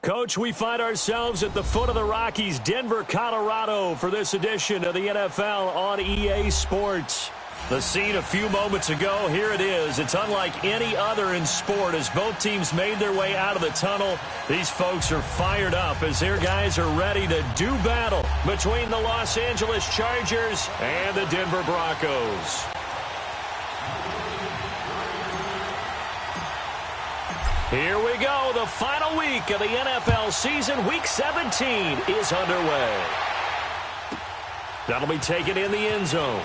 Coach, we find ourselves at the foot of the Rockies, Denver, Colorado, for this edition of the NFL on EA Sports. The scene a few moments ago, here it is. It's unlike any other in sport as both teams made their way out of the tunnel. These folks are fired up as their guys are ready to do battle between the Los Angeles Chargers and the Denver Broncos. Here we go. The final week of the NFL season. Week 17 is underway. That'll be taken in the end zone.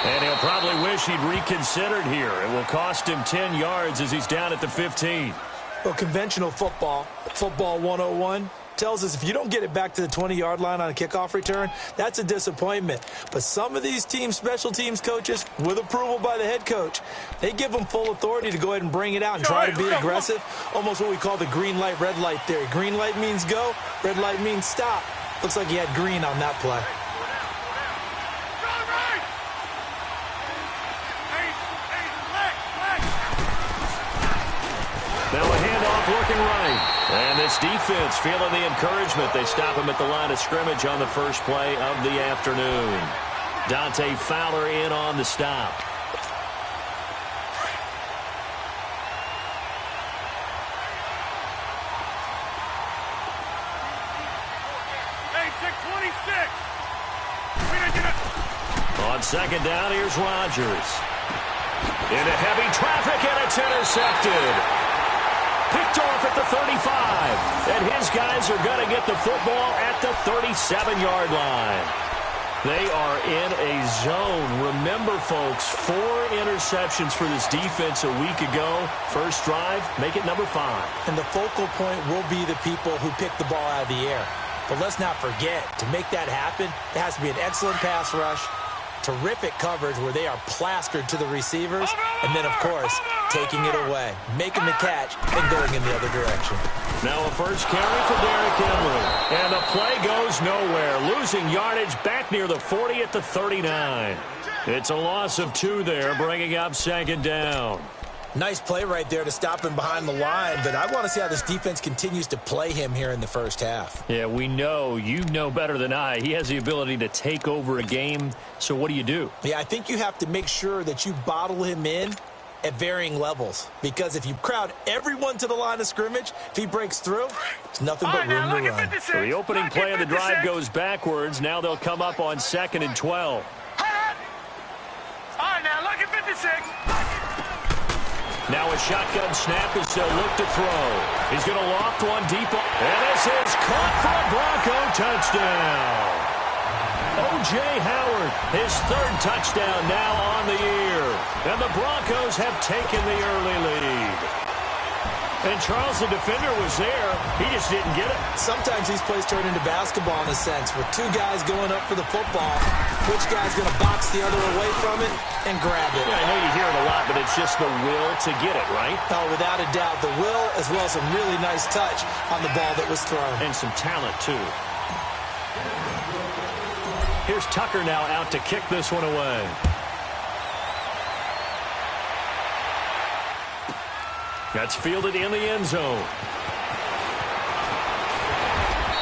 And he'll probably wish he'd reconsidered here. It will cost him 10 yards as he's down at the 15. Well, conventional football 101, tells us if you don't get it back to the 20-yard line on a kickoff return, that's a disappointment. But some of these teams, special teams coaches, with approval by the head coach, they give them full authority to go ahead and bring it out and try to be aggressive. Almost what we call the green light, red light theory. Green light means go, red light means stop. Looks like he had green on that play. Now a handoff looking right. And this defense feeling the encouragement. They stop him at the line of scrimmage on the first play of the afternoon. Dante Fowler in on the stop. Hey, check 26. On second down, here's Rodgers. Into heavy traffic, and it's intercepted. Picked off at the 35, and his guys are going to get the football at the 37-yard line. They are in a zone. Remember, folks, 4 interceptions for this defense a week ago. First drive, make it number 5. And the focal point will be the people who pick the ball out of the air. But let's not forget, to make that happen, it has to be an excellent pass rush, terrific coverage where they are plastered to the receivers, and then, of course, taking it away, making the catch, and going in the other direction. Now a first carry for Derrick Henry. And the play goes nowhere. Losing yardage back near the 40 at the 39. It's a loss of 2 there, bringing up second down. Nice play right there to stop him behind the line, but I want to see how this defense continues to play him here in the first half. Yeah, we know. You know better than I. He has the ability to take over a game, so what do? Yeah, I think you have to make sure that you bottle him in at varying levels, because if you crowd everyone to the line of scrimmage, if he breaks through, it's nothing but room to run. So the opening play of the drive goes backwards. Now they'll come up on 2nd and 12. All right, now look at 56. Now a shotgun snap as they'll look to throw. He's going to loft one deep. And this is caught for a Bronco touchdown. O.J. Howard, his 3rd touchdown now on the year. And the Broncos have taken the early lead. And Charles, the defender, was there. He just didn't get it. Sometimes these plays turn into basketball in a sense, with 2 guys going up for the football. Which guy's going to box the other away from it and grab it? Yeah, I know you hear it a lot, but it's just the will to get it, right? Oh, without a doubt, the will as well as some really nice touch on the ball that was thrown. And some talent, too. Here's Tucker now out to kick this one away. That's fielded in the end zone.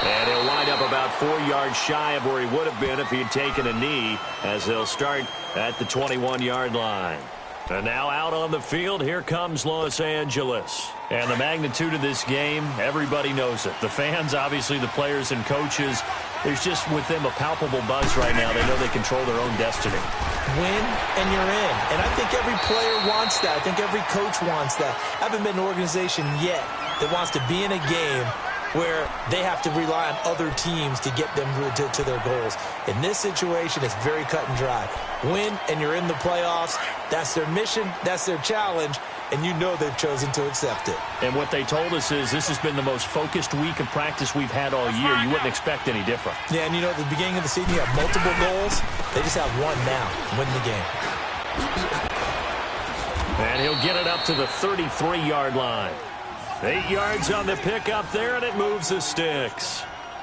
And he'll wind up about 4 yards shy of where he would have been if he had taken a knee, as they'll start at the 21-yard line. And now out on the field, here comes Los Angeles. And the magnitude of this game, everybody knows it. The fans, obviously the players and coaches, there's just with them a palpable buzz right now. They know they control their own destiny. Win and you're in. And I think every player wants that. I think every coach wants that. I haven't been an organization yet that wants to be in a game where they have to rely on other teams to get them to their goals. In this situation, it's very cut and dry. Win, and you're in the playoffs. That's their mission. That's their challenge. And you know they've chosen to accept it. And what they told us is this has been the most focused week of practice we've had all year. You wouldn't expect any different. Yeah, and you know, at the beginning of the season, you have multiple goals. They just have one now, win the game. And he'll get it up to the 33-yard line. 8 yards on the pickup there, and it moves the sticks.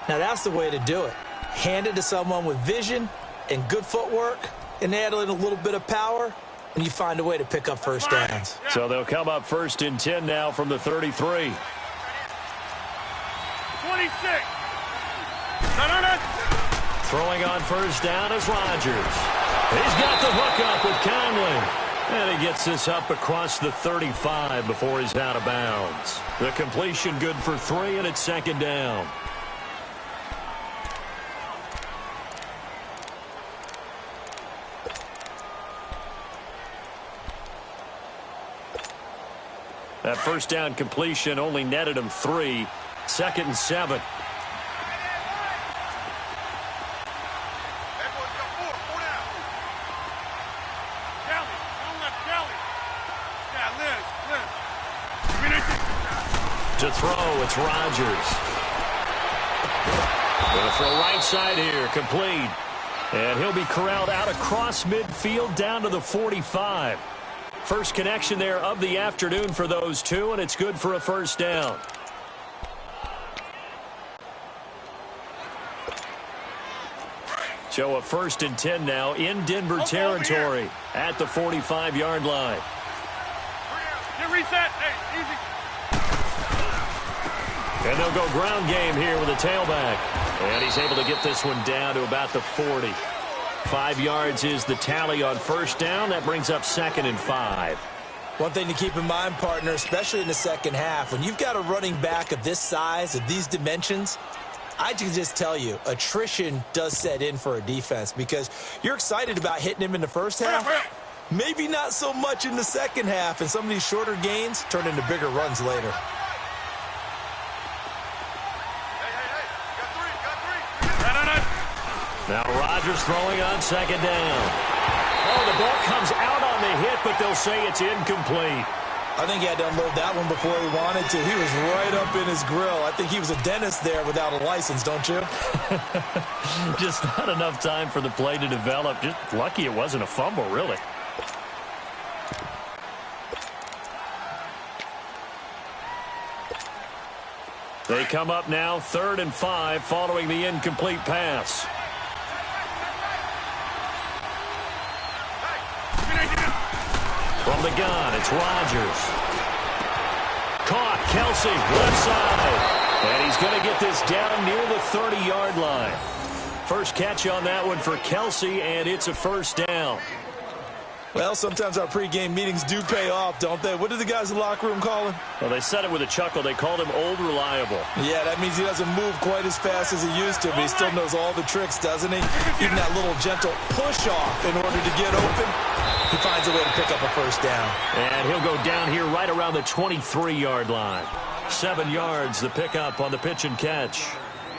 Now, that's the way to do it. Hand it to someone with vision and good footwork, and add in a little bit of power, and you find a way to pick up first downs. So they'll come up 1st and 10 now from the 33. 26. No. Throwing on first down is Rodgers. He's got the hook up with Conley. And he gets this up across the 35 before he's out of bounds. The completion good for 3, and it's 2nd down. That first down completion only netted him 3. 2nd and 7. To throw, it's Rodgers. Going to throw right side here, complete. And he'll be corralled out across midfield down to the 45. First connection there of the afternoon for those two, and it's good for a first down. So a 1st and 10 now in Denver territory at the 45-yard line. Get reset. Hey, easy. And they'll go ground game here with a tailback. And he's able to get this one down to about the 40. 5 yards is the tally on first down. That brings up 2nd and 5. One thing to keep in mind, partner, especially in the second half, when you've got a running back of this size, of these dimensions, I can just tell you, attrition does set in for a defense because you're excited about hitting him in the first half. Maybe not so much in the second half, and some of these shorter gains turn into bigger runs later. Now Rodgers throwing on 2nd down. Oh, the ball comes out on the hit, but they'll say it's incomplete. I think he had to unload that one before he wanted to. He was right up in his grill. I think he was a dentist there without a license, don't you? Just not enough time for the play to develop. Just lucky it wasn't a fumble, really. They come up now 3rd and 5 following the incomplete pass. From the gun, it's Rodgers. Caught, Kelsey, left side. And he's going to get this down near the 30-yard line. First catch on that one for Kelsey, and it's a first down. Well, sometimes our pregame meetings do pay off, don't they? What did the guys in the locker room call him? Well, they said it with a chuckle. They called him Old Reliable. Yeah, that means he doesn't move quite as fast as he used to, but he still knows all the tricks, doesn't he? Even that little gentle push-off in order to get open, he finds a way to pick up a first down. And he'll go down here right around the 23-yard line. 7 yards, the pickup on the pitch and catch.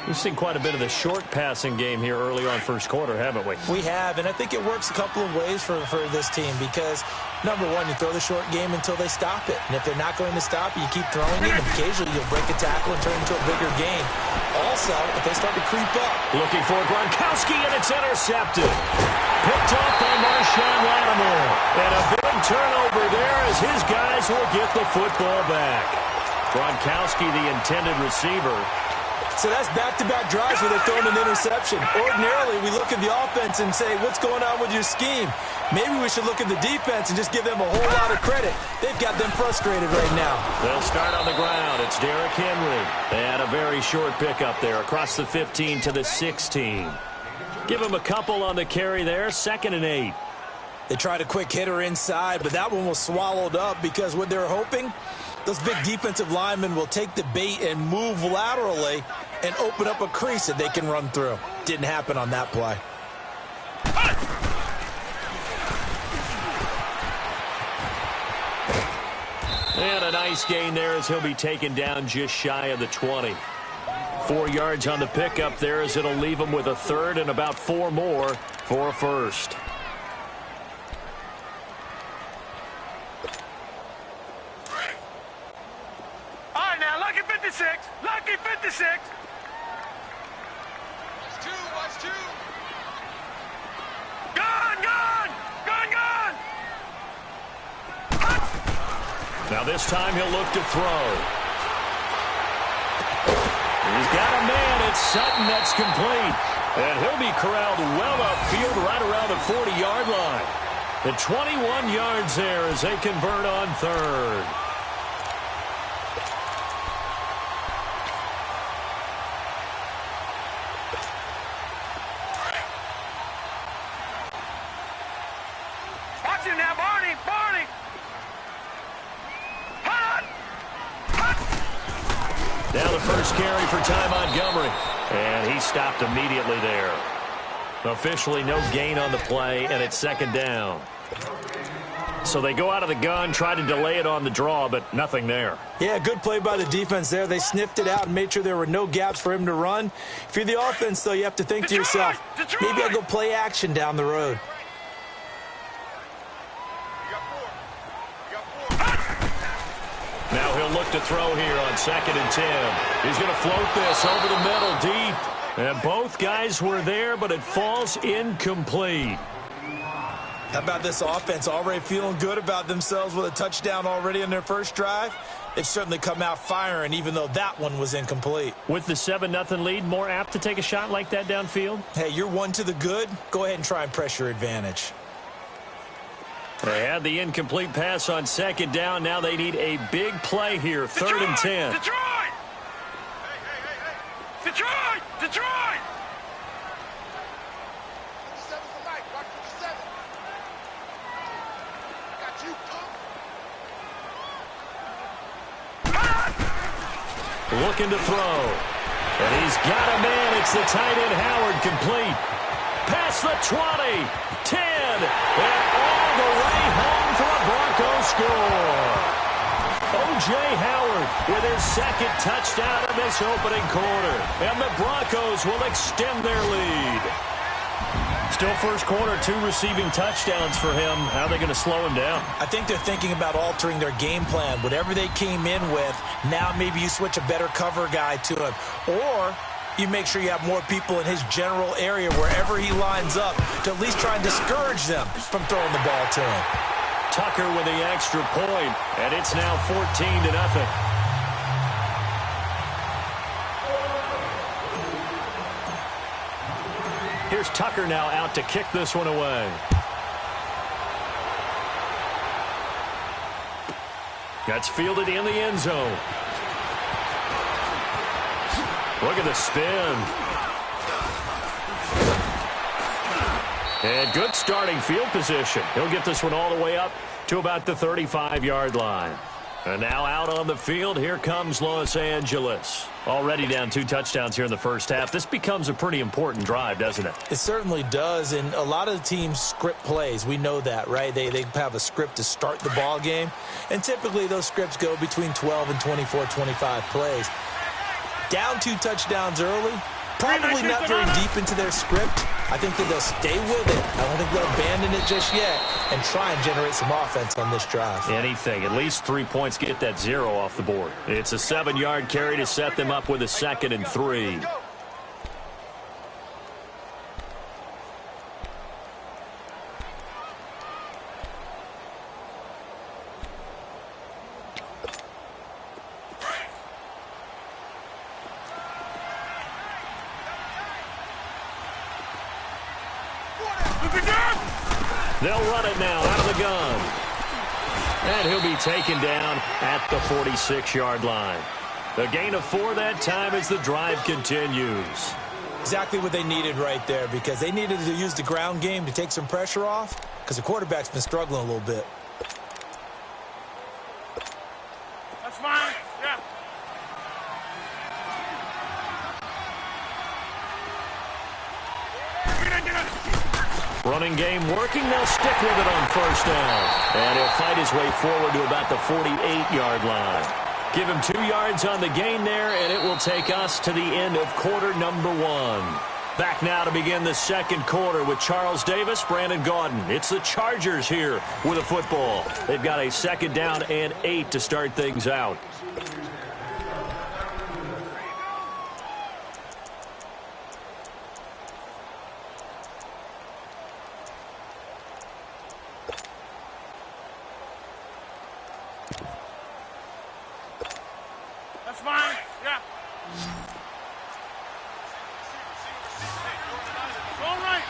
We've seen quite a bit of the short passing game here early on first quarter, haven't we? We have, and I think it works a couple of ways for this team because, number one, you throw the short game until they stop it. And if they're not going to stop it, you keep throwing it, and occasionally you'll break a tackle and turn it into a bigger game. Also, if they start to creep up. Looking for Gronkowski, and it's intercepted. Picked off by Marshawn Lattimore. And a big turnover there as his guys will get the football back. Gronkowski, the intended receiver. So that's back-to-back drives where they're throwing an interception. Ordinarily, we look at the offense and say, what's going on with your scheme? Maybe we should look at the defense and just give them a whole lot of credit. They've got them frustrated right now. They'll start on the ground. It's Derrick Henry. And a very short pickup there across the 15 to the 16. Give him a couple on the carry there. 2nd and 8. They tried a quick hitter inside, but that one was swallowed up because what they're hoping, those big defensive linemen will take the bait and move laterally and open up a crease that they can run through. Didn't happen on that play. And a nice gain there as he'll be taken down just shy of the 20. 4 yards on the pickup there as it'll leave him with a third and about 4 more for a first. All right, now, lucky 56. Lucky 56. Watch two. Gone. Now this time he'll look to throw. He's got a man. It's Sutton. That's complete. And he'll be corralled well upfield right around the 40-yard line. The 21 yards there as they convert on third. Watch him now, Barney! Barney! Hot! Hot! Now the first carry for Ty Montgomery. And he stopped immediately there. Officially no gain on the play, and it's second down. So they go out of the gun, try to delay it on the draw, but nothing there. Yeah, good play by the defense there. They sniffed it out and made sure there were no gaps for him to run. If you're the offense, though, you have to think to yourself, maybe I'll go play action down the road. Now he'll look to throw here on 2nd and 10. He's going to float this over the middle deep. And both guys were there, but it falls incomplete. How about this offense already feeling good about themselves with a touchdown already in their first drive? They've certainly come out firing, even though that one was incomplete. With the 7-0 lead, more apt to take a shot like that downfield? Hey, you're one to the good. Go ahead and try and press your advantage. They had the incomplete pass on 2nd down. Now they need a big play here, 3rd and 10. Detroit! Detroit! Detroit! Looking to throw. And he's got a man. It's the tight end Howard, complete. Past the 20, 10, and all the way home for a Broncos score. O.J. Howard with his second touchdown in this opening quarter. And the Broncos will extend their lead. Still first quarter, 2 receiving touchdowns for him. How are they going to slow him down? I think they're thinking about altering their game plan. Whatever they came in with, now maybe you switch a better cover guy to him. Or you make sure you have more people in his general area wherever he lines up to at least try and discourage them from throwing the ball to him. Tucker with the extra point, and it's now 14-0. Here's Tucker now out to kick this one away. That's fielded in the end zone. Look at the spin. And good starting field position. He'll get this one all the way up to about the 35-yard line. And now out on the field, here comes Los Angeles. Already down 2 touchdowns here in the first half. This becomes a pretty important drive, doesn't it? It certainly does, and a lot of the teams script plays. We know that, right? They have a script to start the ball game, and typically those scripts go between 12 and 24, 25 plays. Down 2 touchdowns early, probably not very deep into their script. I think that they'll stay with it. I don't think they'll abandon it just yet and try and generate some offense on this drive. Anything. At least 3 points, get that 0 off the board. It's a 7-yard carry to set them up with a 2nd and 3. They'll run it now out of the gun. And he'll be taken down at the 46-yard line. A gain of 4 that time as the drive continues. Exactly what they needed right there, because they needed to use the ground game to take some pressure off, because the quarterback's been struggling a little bit. That's fine. Yeah. Running game working. They'll stick with it on first down. And he'll fight his way forward to about the 48-yard line. Give him 2 yards on the gain there, and it will take us to the end of quarter number 1. Back now to begin the second quarter with Charles Davis, Brandon Gaudin. It's the Chargers here with a football. They've got a 2nd down and 8 to start things out. That's fine. Yeah. All right.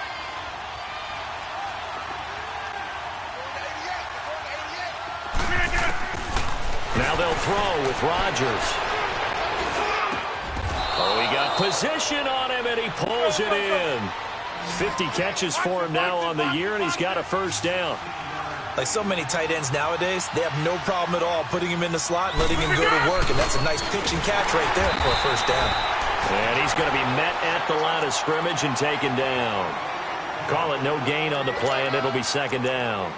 Now they'll throw with Rodgers. Oh, he got position on him, and he pulls it in. 50 catches for him now on the year, and he's got a first down. Like so many tight ends nowadays, they have no problem at all putting him in the slot and letting him go to work, and that's a nice pitch and catch right there for a first down. And he's going to be met at the line of scrimmage and taken down. Call it no gain on the play, and it'll be second down.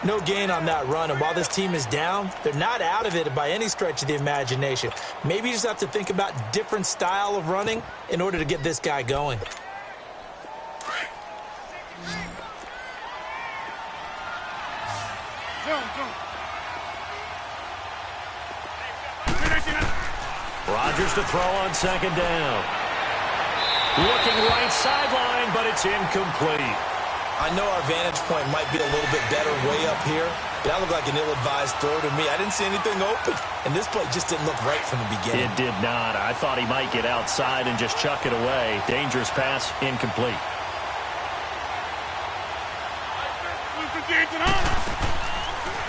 No gain on that run, and while this team is down, they're not out of it by any stretch of the imagination. Maybe you just have to think about different style of running in order to get this guy going. Rodgers to throw on second down. Looking right sideline, but it's incomplete. I know our vantage point might be a little bit better way up here, but that looked like an ill-advised throw to me. I didn't see anything open, and this play just didn't look right from the beginning. It did not. I thought he might get outside and just chuck it away. Dangerous pass, incomplete.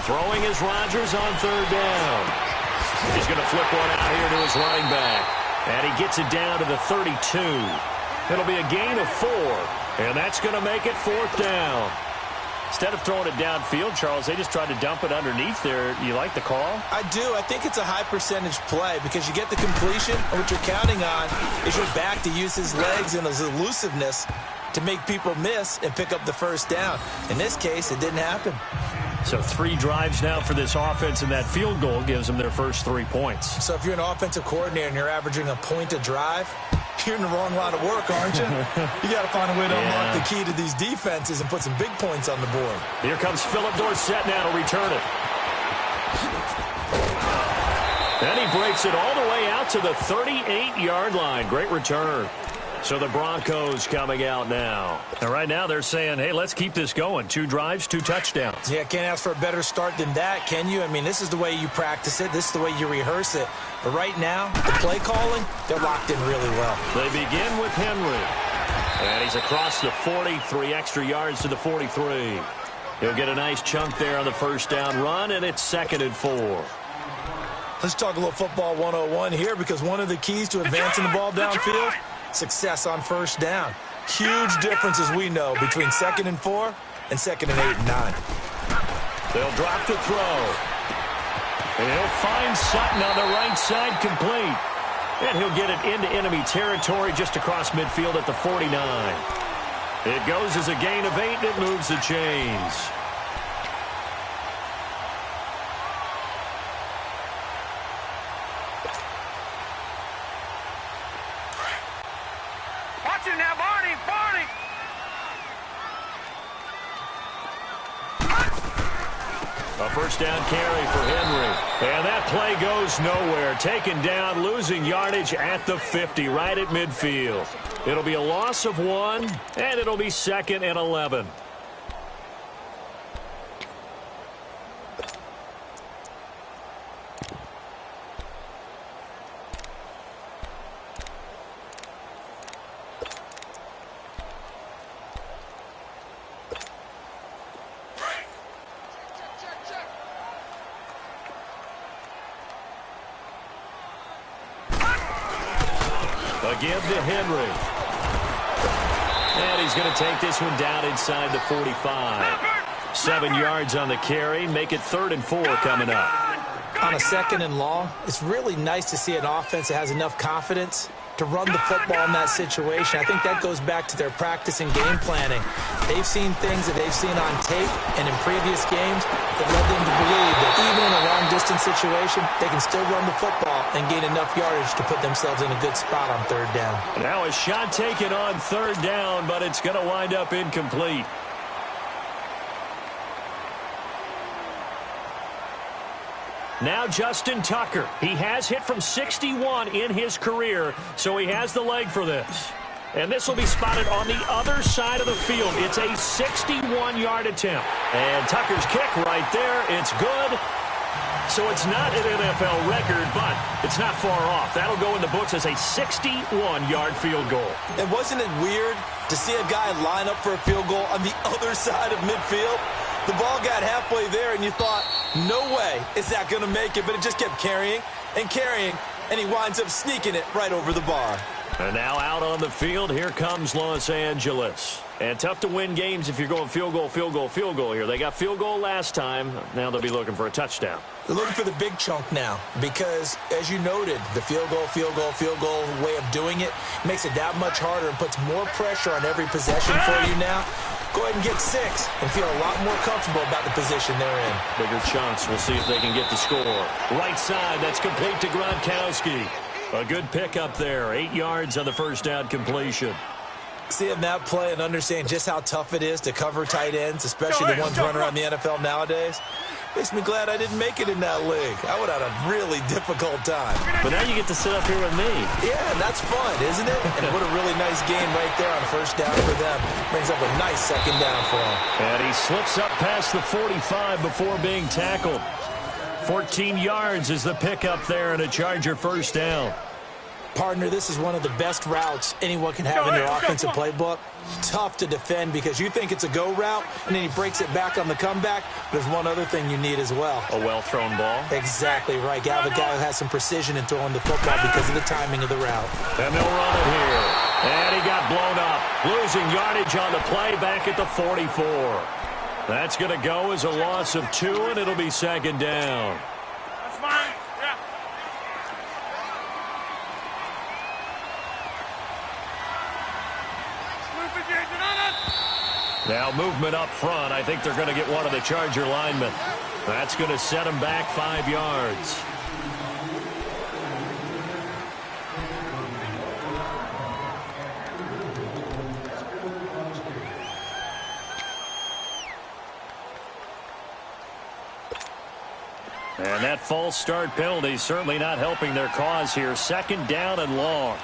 Throwing is Rodgers on third down. He's going to flip one out here to his running back, and he gets it down to the 32. It'll be a gain of 4. And that's going to make it fourth down. Instead of throwing it downfield, Charles, they just tried to dump it underneath there. You like the call? I do. I think it's a high percentage play because you get the completion, and what you're counting on is your back to use his legs and his elusiveness to make people miss and pick up the first down. In this case, it didn't happen. So 3 drives now for this offense, and that field goal gives them their first 3 points. So if you're an offensive coordinator and you're averaging a point a drive, you're in the wrong line of work, aren't you? You got to find a way to unlock the key to these defenses and put some big points on the board. Here comes Philip Dorsett now to return it. And he breaks it all the way out to the 38-yard line. Great return. So the Broncos coming out now. And right now they're saying, hey, let's keep this going. 2 drives, 2 touchdowns. Yeah, can't ask for a better start than that, can you? I mean, this is the way you practice it. This is the way you rehearse it. But right now, the play calling, they're locked in really well. They begin with Henry. And he's across the 40, 3 extra yards to the 43. He'll get a nice chunk there on the first down run, and it's 2nd and 4. Let's talk a little football 101 here, because one of the keys to advancing the ball downfield, success on first down. Huge difference, as we know, between 2nd and 4 and 2nd and 8 and 9. They'll drop to throw. And he'll find Sutton on the right side complete. And he'll get it into enemy territory just across midfield at the 49. It goes as a gain of 8, and it moves the chains. Watch it now, Barney! Barney! A first down carry for Henry. And that play goes nowhere. Taken down, losing yardage at the 50, right at midfield. It'll be a loss of 1, and it'll be 2nd and 11. Give to Henry. And he's going to take this one down inside the 45. 7 yards on the carry. Make it 3rd and 4 coming up. On a 2nd and long, it's really nice to see an offense that has enough confidence to run the football in that situation. I think that goes back to their practice and game planning. They've seen things that they've seen on tape and in previous games that led them to believe that even in a long-distance situation, they can still run the football and gain enough yardage to put themselves in a good spot on 3rd down. Now a shot taken on 3rd down, but it's going to wind up incomplete. Now Justin Tucker. He has hit from 61 in his career, so he has the leg for this. And this will be spotted on the other side of the field. It's a 61-yard attempt. And Tucker's kick right there. It's good. So it's not an NFL record, but it's not far off. That'll go in the books as a 61-yard field goal. And wasn't it weird to see a guy line up for a field goal on the other side of midfield? The ball got halfway there, and you thought, No way is that going to make it, but it just kept carrying and carrying, and he winds up sneaking it right over the bar. And now out on the field, here comes Los Angeles. And tough to win games if you're going field goal, field goal, field goal here. They got field goal last time. Now they'll be looking for a touchdown. They're looking for the big chunk now because, as you noted, the field goal, field goal, field goal way of doing it makes it that much harder and puts more pressure on every possession for you now. Go ahead and get 6 and feel a lot more comfortable about the position they're in. Bigger chunks. We'll see if they can get the score. Right side, that's complete to Gronkowski. A good pickup there. 8 yards on the first down completion. Seeing that play and understand just how tough it is to cover tight ends, especially the ones running around the NFL nowadays, makes me glad I didn't make it in that league. I would have had a really difficult time. But now you get to sit up here with me. Yeah, and that's fun, isn't it? And what a really nice game right there on first down for them. Brings up a nice second down for them. And he slips up past the 45 before being tackled. 14 yards is the pickup there and a Charger first down. Partner, this is one of the best routes anyone can have in their offensive playbook. Tough to defend because you think it's a go route, and then he breaks it back on the comeback. There's one other thing you need as well. A well-thrown ball. Exactly right. You have a guy who has some precision in throwing the football because of the timing of the route. And they'll run it here. And he got blown up. Losing yardage on the play back at the 44. That's going to go as a loss of 2, and it'll be second down. That's fine. Yeah. Now movement up front. I think they're going to get one of the Charger linemen. That's going to set them back 5 yards. And that false start penalty certainly not helping their cause here. Second down and long.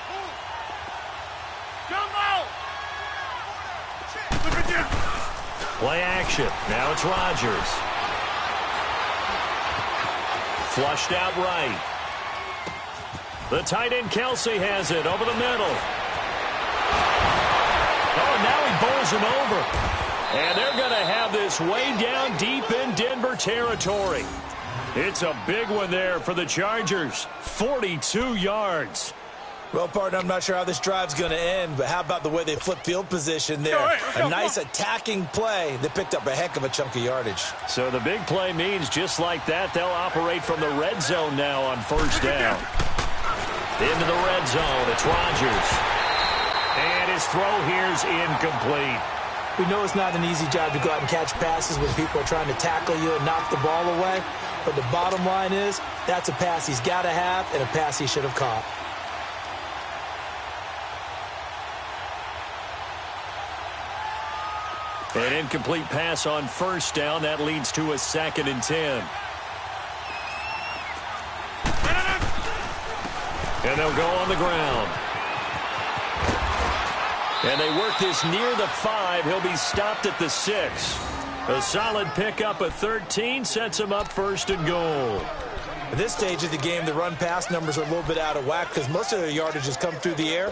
Play action. Now it's Rodgers. Flushed out right. The tight end Kelsey has it over the middle. Oh, now he bowls him over. And they're going to have this way down deep in Denver territory. It's a big one there for the Chargers. 42 yards. Well, partner, I'm not sure how this drive's going to end, but how about the way they flip field position there? A nice attacking play that picked up a heck of a chunk of yardage. So the big play means just like that, they'll operate from the red zone now on first down. Into the red zone, it's Rodgers. And his throw here's incomplete. We know it's not an easy job to go out and catch passes when people are trying to tackle you and knock the ball away, but the bottom line is that's a pass he's got to have and a pass he should have caught. An incomplete pass on first down. That leads to a 2nd and 10. And they'll go on the ground. And they work this near the 5. He'll be stopped at the 6. A solid pickup of 13 sets him up 1st and goal. At this stage of the game, the run-pass numbers are a little bit out of whack because most of their yardage has come through the air.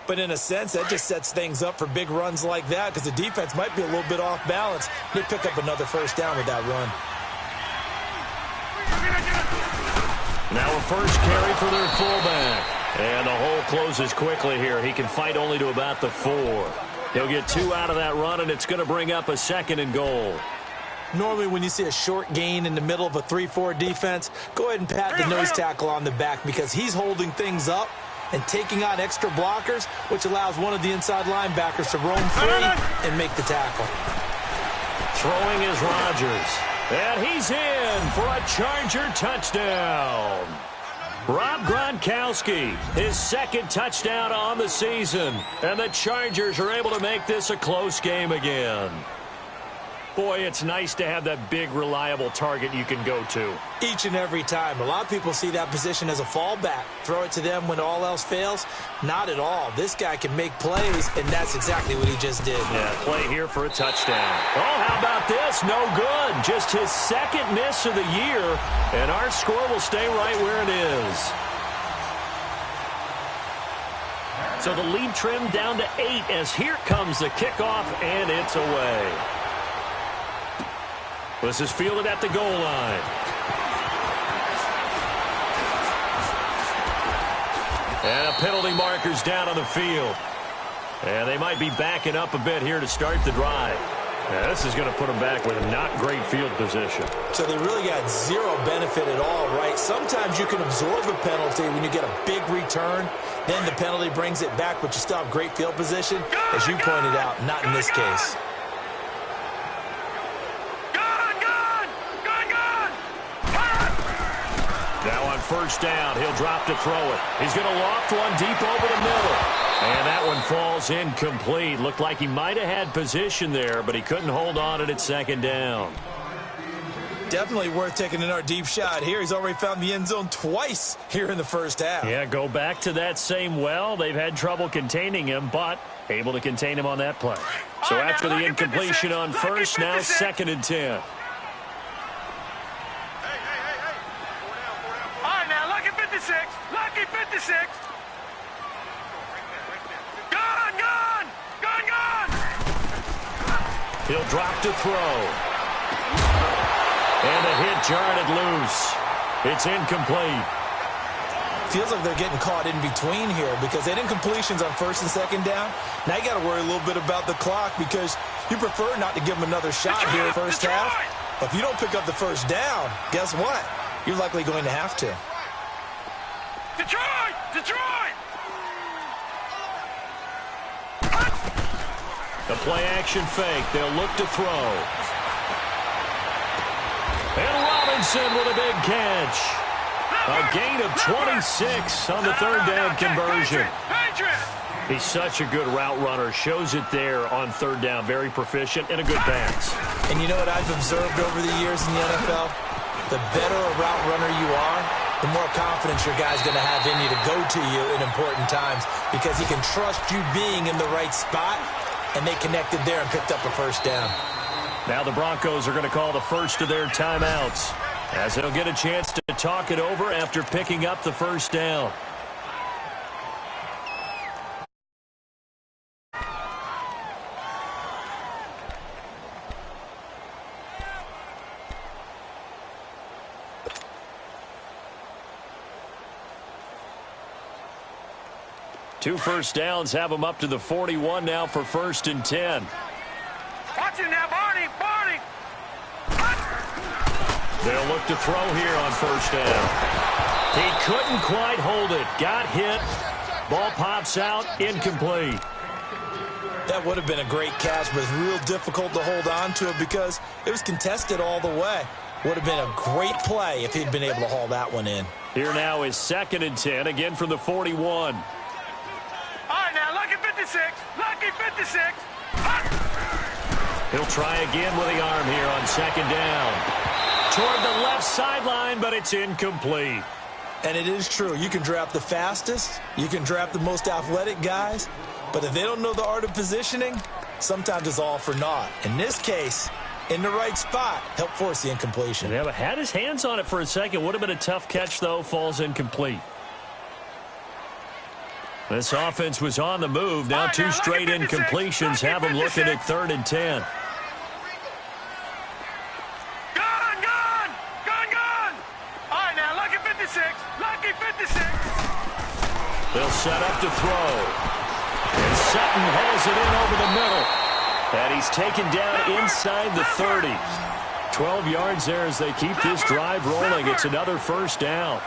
But in a sense, that just sets things up for big runs like that because the defense might be a little bit off balance. They pick up another first down with that run. Now a first carry for their fullback. And the hole closes quickly here. He can fight only to about the 4. He'll get 2 out of that run, and it's going to bring up a 2nd and goal. Normally when you see a short gain in the middle of a 3-4 defense, go ahead and pat the nose tackle on the back because he's holding things up and taking on extra blockers, which allows one of the inside linebackers to roam free and make the tackle. Throwing is Rodgers. And he's in for a Charger touchdown. Rob Gronkowski, his 2nd touchdown on the season. And the Chargers are able to make this a close game again. Boy, it's nice to have that big, reliable target you can go to. Each and every time. A lot of people see that position as a fallback. Throw it to them when all else fails. Not at all. This guy can make plays, and that's exactly what he just did. Yeah, play here for a touchdown. Oh, how about this? No good. Just his 2nd miss of the year, and our score will stay right where it is. So the lead trimmed down to 8 as here comes the kickoff, and it's away. This is fielded at the goal line. And a penalty marker's down on the field. And they might be backing up a bit here to start the drive. Yeah, this is going to put them back with not great field position. So they really got zero benefit at all, right? Sometimes you can absorb a penalty when you get a big return. Then the penalty brings it back, but you still have great field position. As you pointed out, not in this case. Now on first down, he'll drop to throw it. He's going to loft one deep over the middle. And that one falls incomplete. Looked like he might have had position there, but he couldn't hold on it at second down. Definitely worth taking another deep shot here. He's already found the end zone twice here in the first half. Yeah, go back to that same well. They've had trouble containing him, but able to contain him on that play. So after the incompletion on first, now 2nd and 10. Lucky 56. Gone. He'll drop to throw. And the hit jarred it loose. It's incomplete. Feels like they're getting caught in between here because they had incompletions on first and second down. Now you got to worry a little bit about the clock because you prefer not to give them another shot here in the first half. But if you don't pick up the first down, guess what? You're likely going to have to. Detroit! The play-action fake. They'll look to throw. And Robinson with a big catch. A gain of 26 on the third down conversion. He's such a good route runner. Shows it there on third down. Very proficient and a good pass. And you know what I've observed over the years in the NFL? The better a route runner you are, the more confidence your guy's going to have in you to go to you in important times because he can trust you being in the right spot, and they connected there and picked up a first down. Now the Broncos are going to call the first of their timeouts as they'll get a chance to talk it over after picking up the first down. Two first downs have them up to the 41 now for 1st and 10. Watch it now, Barney! They'll look to throw here on first down. He couldn't quite hold it. Got hit. Ball pops out. Incomplete. That would have been a great catch, but it's real difficult to hold on to it because it was contested all the way. Would have been a great play if he'd been able to haul that one in. Here now is 2nd and 10, again from the 41. Lucky 56. He'll try again with the arm here on 2nd down. Toward the left sideline, but it's incomplete. And it is true. You can draft the fastest. You can draft the most athletic guys. But if they don't know the art of positioning, sometimes it's all for naught. In this case, in the right spot, help force the incompletion. Yeah, but had his hands on it for a second. Would have been a tough catch, though. Falls incomplete. This offense was on the move. Now two straight incompletions have them looking at 3rd and 10. Gone! All right, now, lucky 56. They'll set up to throw. And Sutton hauls it in over the middle. And he's taken down inside the 30. 12 yards there as they keep this drive rolling. It's another first down.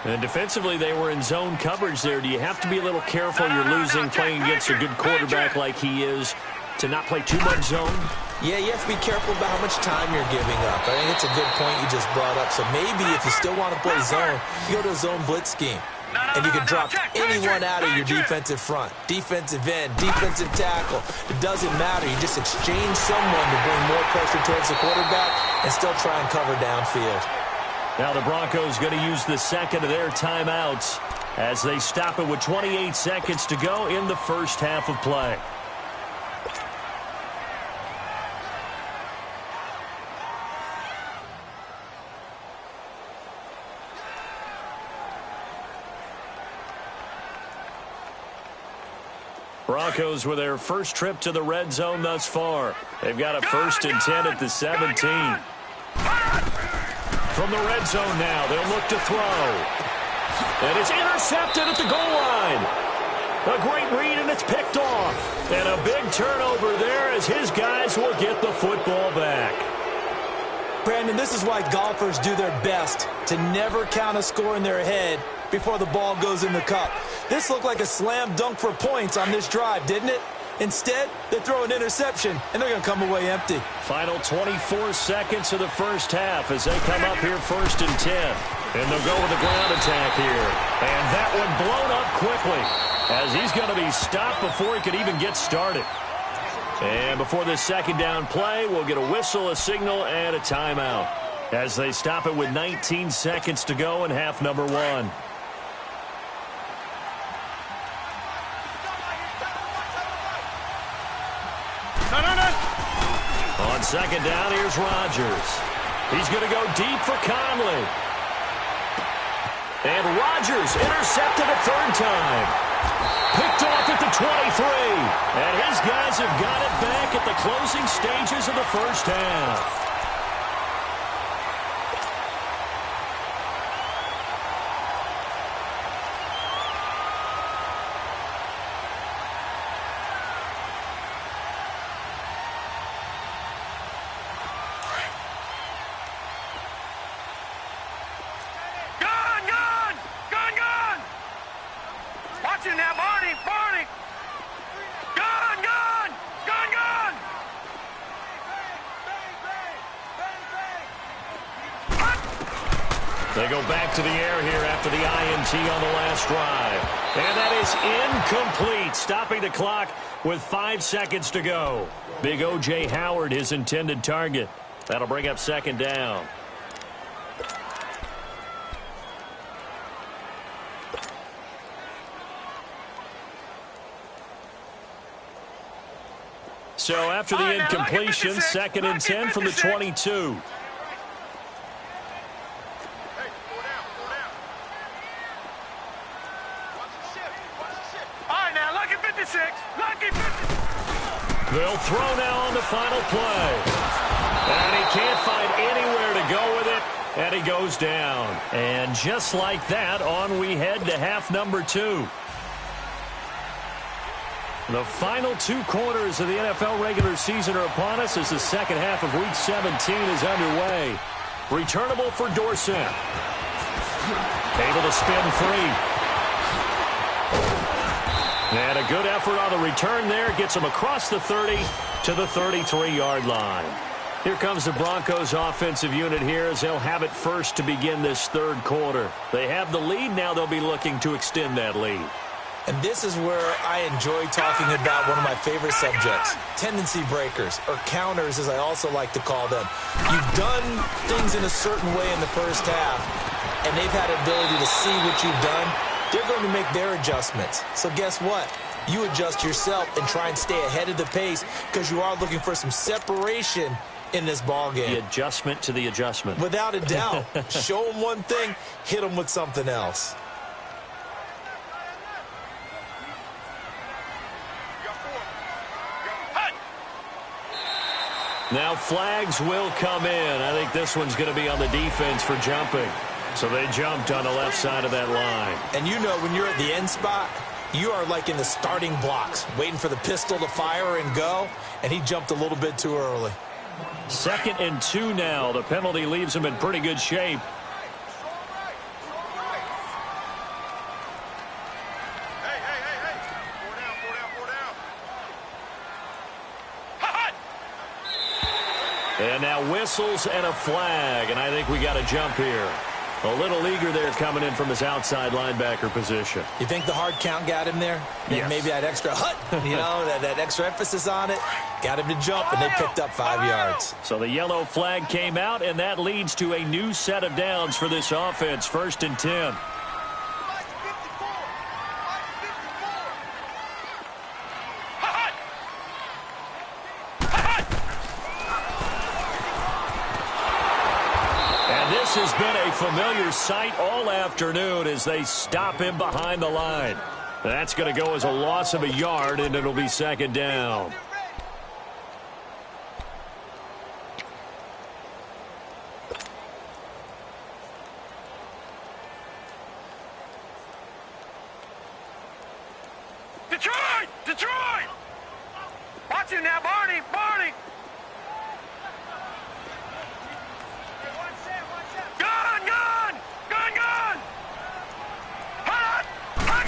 And defensively, they were in zone coverage there. Do you have to be a little careful? You're losing playing against a good quarterback like he is to not play too much zone? Yeah, you have to be careful about how much time you're giving up. I think it's a good point you just brought up. So maybe if you still want to play zone, you go to a zone blitz scheme. And you can drop anyone out of your defensive front, defensive end, defensive tackle. It doesn't matter. You just exchange someone to bring more pressure towards the quarterback and still try and cover downfield. Now the Broncos going to use the second of their timeouts as they stop it with 28 seconds to go in the first half of play. Broncos with their first trip to the red zone thus far. They've got a 1st and 10 at the 17. From the red zone now, they'll look to throw. And it's intercepted at the goal line. A great read, and it's picked off. And a big turnover there as his guys will get the football back. Brandon, this is why golfers do their best to never count a score in their head before the ball goes in the cup. This looked like a slam dunk for points on this drive, didn't it? Instead, they throw an interception, and they're going to come away empty. Final 24 seconds of the first half as they come up here 1st and 10. And they'll go with a ground attack here. And that one blown up quickly as he's going to be stopped before he could even get started. And before this 2nd down play, we'll get a whistle, a signal, and a timeout as they stop it with 19 seconds to go in half number 1. On 2nd down, here's Rodgers. He's going to go deep for Conley. And Rodgers intercepted a 3rd time. Picked off at the 23. And his guys have got it back at the closing stages of the first half. They go back to the air here after the INT on the last drive. And that is incomplete, stopping the clock with 5 seconds to go. Big O.J. Howard, his intended target. That'll bring up 2nd down. So after the incompletion, 2nd and 10 from the 22. They'll throw now on the final play. And he can't find anywhere to go with it, and he goes down. And just like that, on we head to half number 2. The final 2 quarters of the NFL regular season are upon us as the 2nd half of Week 17 is underway. Returnable for Dorsett. Able to spin free. And a good effort on the return there. Gets him across the 30 to the 33-yard line. Here comes the Broncos offensive unit here as they'll have it first to begin this 3rd quarter. They have the lead. Now they'll be looking to extend that lead. And this is where I enjoy talking about one of my favorite subjects, tendency breakers, or counters as I also like to call them. You've done things in a certain way in the first half, and they've had the ability to see what you've done. They're going to make their adjustments. So guess what? You adjust yourself and try and stay ahead of the pace because you are looking for some separation in this ball game. The adjustment to the adjustment. Without a doubt. Show them one thing, hit them with something else. Now flags will come in. I think this one's going to be on the defense for jumping. So they jumped on the left side of that line. And you know when you're at the end spot, you are like in the starting blocks, waiting for the pistol to fire and go, and he jumped a little bit too early. 2nd and 2 now. The penalty leaves him in pretty good shape. And now whistles and a flag, and I think we got a jump here. A little eager there coming in from his outside linebacker position. You think the hard count got him there? Yes. Maybe that extra that extra emphasis on it got him to jump, and they picked up 5 yards. So the yellow flag came out, and that leads to a new set of downs for this offense, 1st and 10. This has been a familiar sight all afternoon as they stop him behind the line. That's going to go as a loss of a yard, and it'll be second down. Detroit! Detroit! Watch him now, Barney! Barney! Gun! Gun! Gun! Gun! Hot! Hot!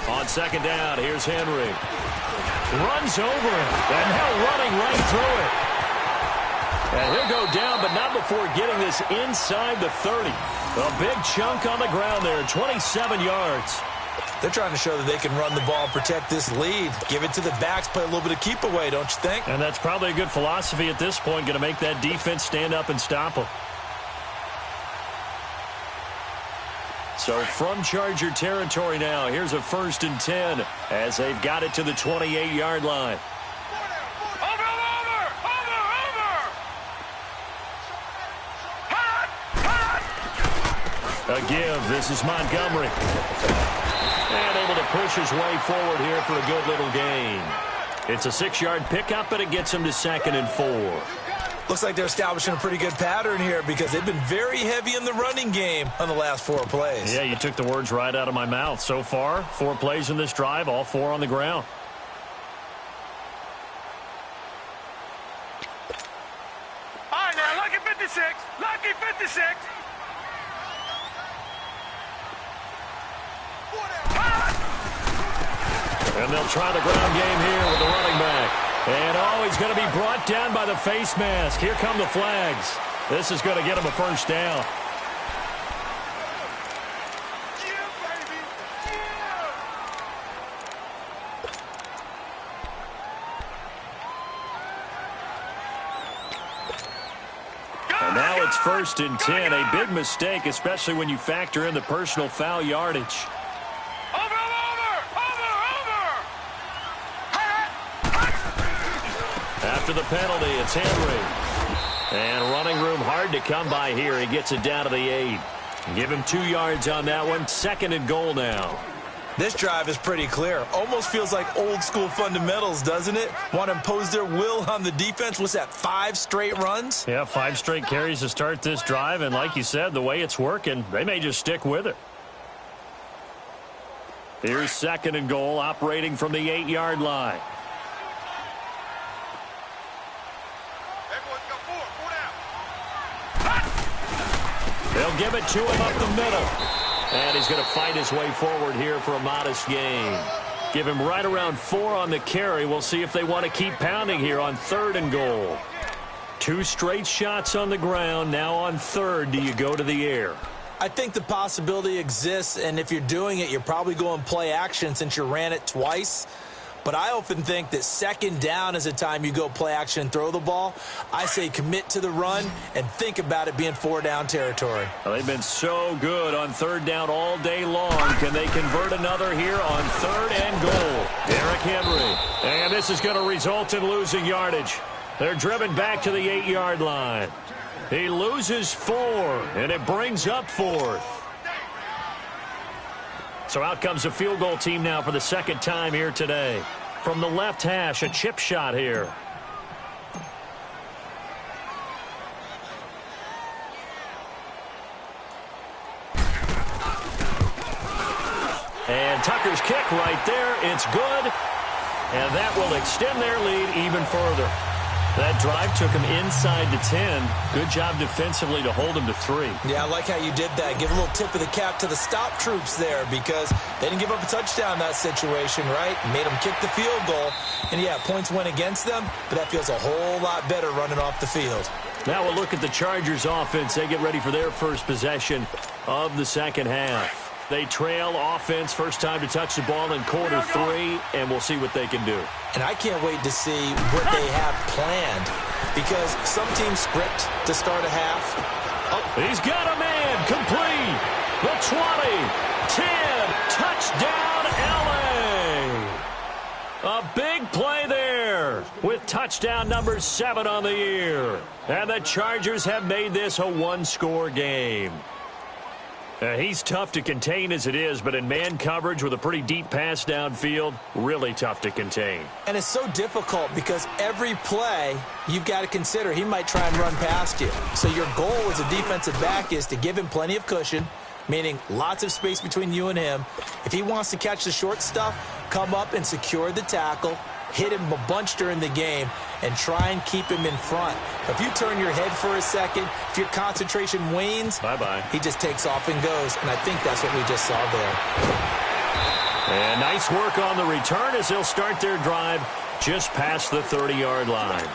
On second down, here's Henry. Runs over it, and now running right through it. And he'll go down, but not before getting this inside the 30. A big chunk on the ground there, 27 yards. They're trying to show that they can run the ball and protect this lead. Give it to the backs, play a little bit of keep away, don't you think? And that's probably a good philosophy at this point, going to make that defense stand up and stop them. So from Charger territory now, here's a 1st and 10 as they've got it to the 28-yard line. A give. This is Montgomery. And able to push his way forward here for a good little gain. It's a 6-yard pickup, but it gets him to 2nd and 4. Looks like they're establishing a pretty good pattern here because they've been very heavy in the running game on the last 4 plays. Yeah, you took the words right out of my mouth. So far, 4 plays in this drive, all 4 on the ground. All right, now, lucky 56. Lucky 56. And they'll try the ground game here with the running back. And, oh, he's going to be brought down by the face mask. Here come the flags. This is going to get him a 1st down. And now it's 1st and 10. A big mistake, especially when you factor in the personal foul yardage. After the penalty, it's Henry. And running room hard to come by here. He gets it down to the 8. Give him 2 yards on that one. 2nd and goal now. This drive is pretty clear. Almost feels like old school fundamentals, doesn't it? Want to impose their will on the defense. What's that, 5 straight runs? Yeah, 5 straight carries to start this drive. And like you said, the way it's working, they may just stick with it. Here's 2nd and goal, operating from the 8-yard line. They'll give it to him up the middle. And he's going to fight his way forward here for a modest gain. Give him right around 4 on the carry. We'll see if they want to keep pounding here on 3rd and goal. 2 straight shots on the ground. Now on 3rd, do you go to the air? I think the possibility exists, and if you're doing it, you're probably going play action since you ran it twice. But I often think that 2nd down is a time you go play action and throw the ball. I say commit to the run and think about it being 4-down territory. Well, they've been so good on 3rd down all day long. Can they convert another here on 3rd and goal? Derrick Henry. And this is going to result in losing yardage. They're driven back to the 8-yard line. He loses 4, and it brings up 4th. So out comes the field goal team now for the 2nd time here today. From the left hash, a chip shot here. And Tucker's kick right there. It's good. And that will extend their lead even further. That drive took him inside the 10. Good job defensively to hold him to 3. Yeah, I like how you did that. Give a little tip of the cap to the stop troops there because they didn't give up a touchdown in that situation, right? Made them kick the field goal. And, yeah, points went against them, but that feels a whole lot better running off the field. Now we'll look at the Chargers offense. They get ready for their first possession of the 2nd half. They trail offense, first time to touch the ball in quarter 3, and we'll see what they can do. And I can't wait to see what they have planned because some teams script to start a half. Oh, he's got a man complete. The 20, 10, touchdown LA. A big play there with touchdown number 7 on the year. And the Chargers have made this a 1-score game. He's tough to contain as it is, but in man coverage with a pretty deep pass downfield, really tough to contain. And it's so difficult because every play you've got to consider he might try and run past you. So your goal as a defensive back is to give him plenty of cushion, meaning lots of space between you and him. If he wants to catch the short stuff, come up and secure the tackle, hit him a bunch during the game, and try and keep him in front. If you turn your head for a second, if your concentration wanes, bye-bye. He just takes off and goes, and I think that's what we just saw there. And nice work on the return as they'll start their drive just past the 30-yard line.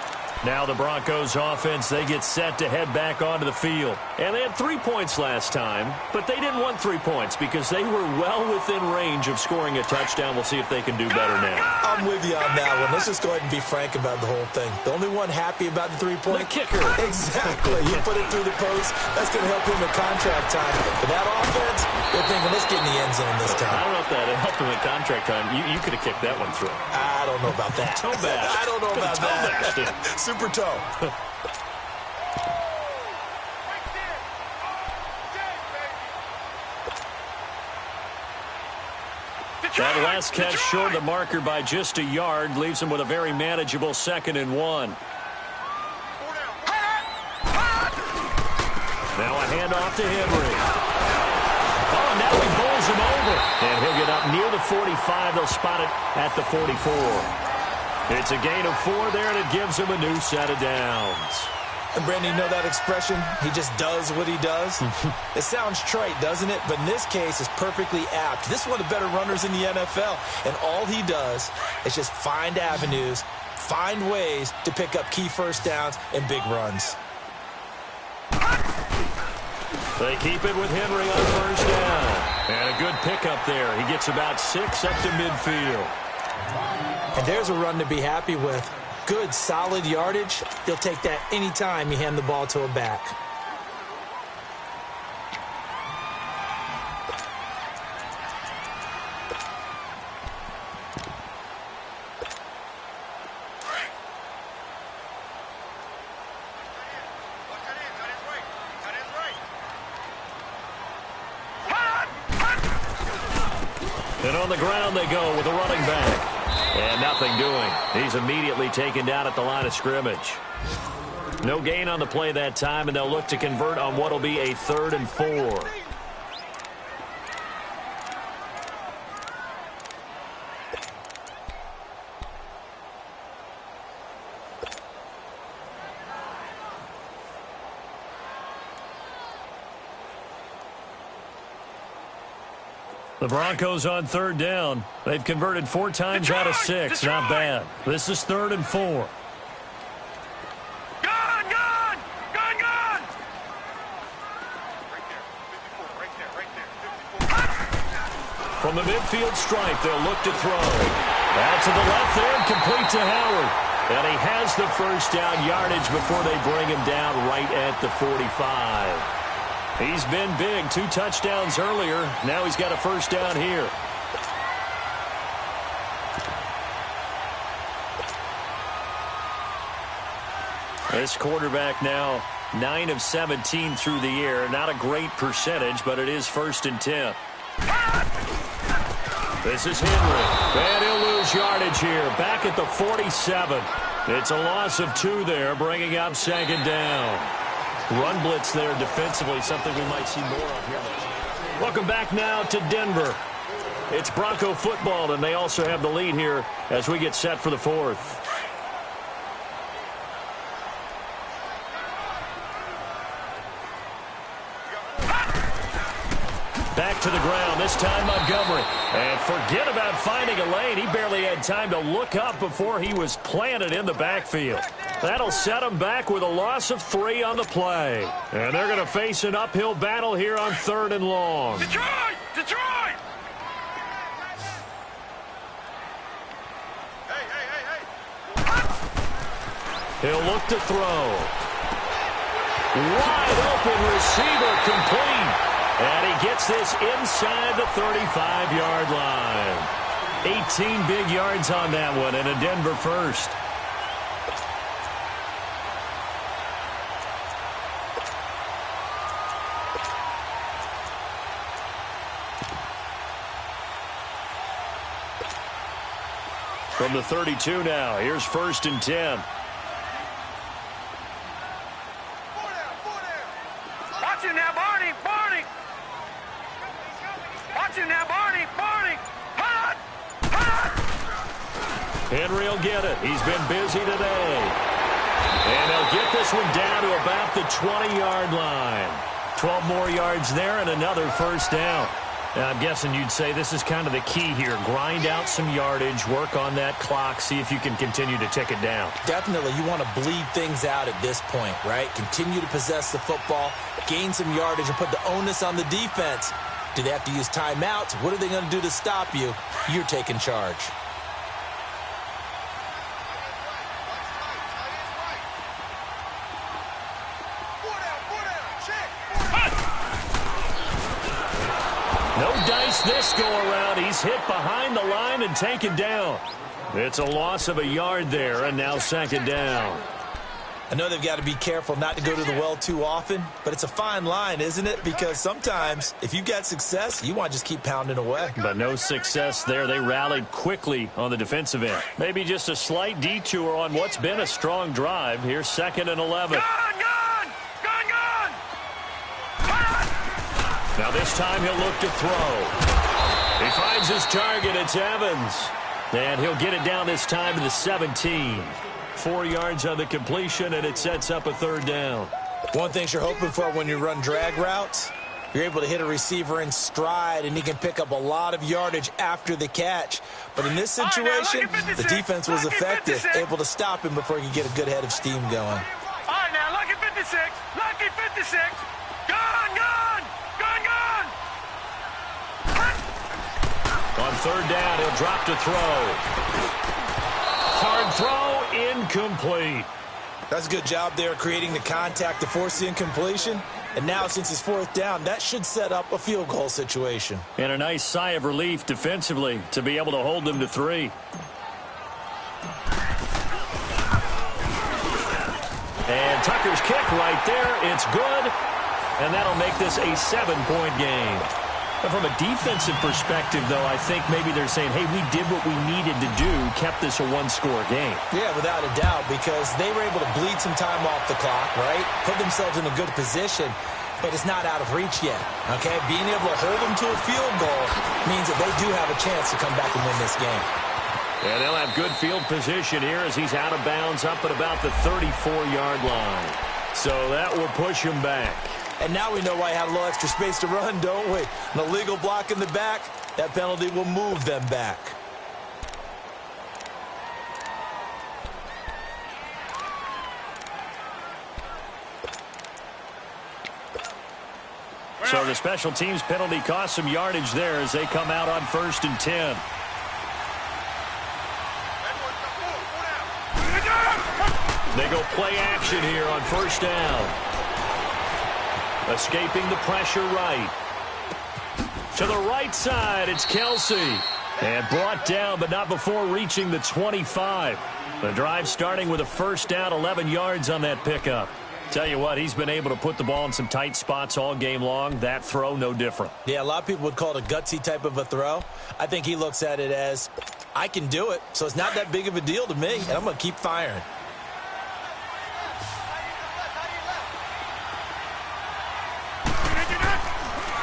Now the Broncos offense, they get set to head back onto the field. And they had 3 points last time, but they didn't want 3 points because they were well within range of scoring a touchdown. We'll see if they can do better now. I'm with you on that one. Let's just go ahead and be frank about the whole thing. The only one happy about the 3-point? The kicker. Exactly. You put it through the post. That's going to help him at contract time. But that offense, they're thinking, let's get in the end zone this time. I don't know if that helped him at contract time. You could have kicked that one through. I don't know about that. Toe bash. I don't know about that. Super toe. That last catch short of the marker by just a yard leaves him with a very manageable 2nd and 1. Now a handoff to Henry. Oh, now he bowls him over. And he'll get up near the 45. They'll spot it at the 44. It's a gain of 4 there, and it gives him a new set of downs. And, Brandon, you know that expression? He just does what he does? It sounds trite, doesn't it? But in this case, it's perfectly apt. This is one of the better runners in the NFL, and all he does is just find avenues, find ways to pick up key first downs and big runs. They keep it with Henry on first down. And a good pickup there. He gets about 6 up to midfield. And there's a run to be happy with. Good, solid yardage. He'll take that anytime you hand the ball to a back. And on the ground they go with a running back. And nothing doing. He's immediately taken down at the line of scrimmage. No gain on the play that time, and they'll look to convert on what will be a 3rd and 4. The Broncos on 3rd down. They've converted 4 times out of 6. Not bad. This is 3rd and 4. Gone! Gone! Gone! Gone! From the midfield stripe, they'll look to throw. Out to the left there, complete to Howard. And he has the first down yardage before they bring him down right at the 45. He's been big. 2 touchdowns earlier. Now he's got a first down here. This quarterback now 9 of 17 through the air. Not a great percentage, but it is 1st and 10. This is Henry. And he'll lose yardage here. Back at the 47. It's a loss of 2 there, bringing up 2nd down. Run blitz there defensively, something we might see more of here. Welcome back now to Denver. It's Bronco football, and they also have the lead here as we get set for the 4th. Back to the ground, this time Montgomery. And forget about finding a lane. He barely had time to look up before he was planted in the backfield. That'll set him back with a loss of 3 on the play. And they're going to face an uphill battle here on 3rd and long. Detroit! Detroit! Hey, hey, hey, hey! He'll look to throw. Wide open receiver complete. And he gets this inside the 35-yard line. 18 big yards on that one, and a Denver first. From the 32 now, here's 1st and 10. Watch him now, Barney. Barney. Watch him now, Barney. Barney. Hot. Hot. Henry will get it. He's been busy today. And they'll get this one down to about the 20-yard line. 12 more yards there and another 1st down. Now, I'm guessing you'd say this is kind of the key here. Grind out some yardage, work on that clock, see if you can continue to tick it down. Definitely, you want to bleed things out at this point, right? Continue to possess the football, gain some yardage, and put the onus on the defense. Do they have to use timeouts? What are they going to do to stop you? You're taking charge. No dice this go-around. He's hit behind the line and taken down. It's a loss of a yard there, and now 2nd down. I know they've got to be careful not to go to the well too often, but it's a fine line, isn't it? Because sometimes, if you get success, you want to just keep pounding away. But no success there. They rallied quickly on the defensive end. Maybe just a slight detour on what's been a strong drive. Here's 2nd and 11. Gone. Now this time he'll look to throw. He finds his target. It's Evans. And he'll get it down this time to the 17. 4 yards on the completion, and it sets up a 3rd down. One thing you're hoping for when you run drag routes, you're able to hit a receiver in stride, and he can pick up a lot of yardage after the catch. But in this situation, the defense was effective, able to stop him before he could get a good head of steam going. All right, now, lucky 56. Lucky 56. Gone. On 3rd down, he'll drop to throw. Hard throw, incomplete. That's a good job there creating the contact to force the incompletion. And now, since it's 4th down, that should set up a field goal situation. And a nice sigh of relief defensively to be able to hold them to 3. And Tucker's kick right there. It's good. And that'll make this a 7-point game. But from a defensive perspective, though, I think maybe they're saying, hey, we did what we needed to do, kept this a 1-score game. Yeah, without a doubt, because they were able to bleed some time off the clock, right? Put themselves in a good position, but it's not out of reach yet, okay? Being able to hold them to a field goal means that they do have a chance to come back and win this game. And they'll have good field position here as he's out of bounds up at about the 34-yard line. So that will push him back. And now we know why he had a little extra space to run, don't we? An illegal block in the back, that penalty will move them back. So the special teams penalty cost some yardage there as they come out on 1st and 10. They go play action here on 1st down. Escaping the pressure right. To the right side, it's Kelsey. And brought down, but not before reaching the 25. The drive starting with a 1st down, 11 yards on that pickup. Tell you what, he's been able to put the ball in some tight spots all game long. That throw, no different. Yeah, a lot of people would call it a gutsy type of a throw. I think he looks at it as, I can do it, so it's not that big of a deal to me, and I'm going to keep firing.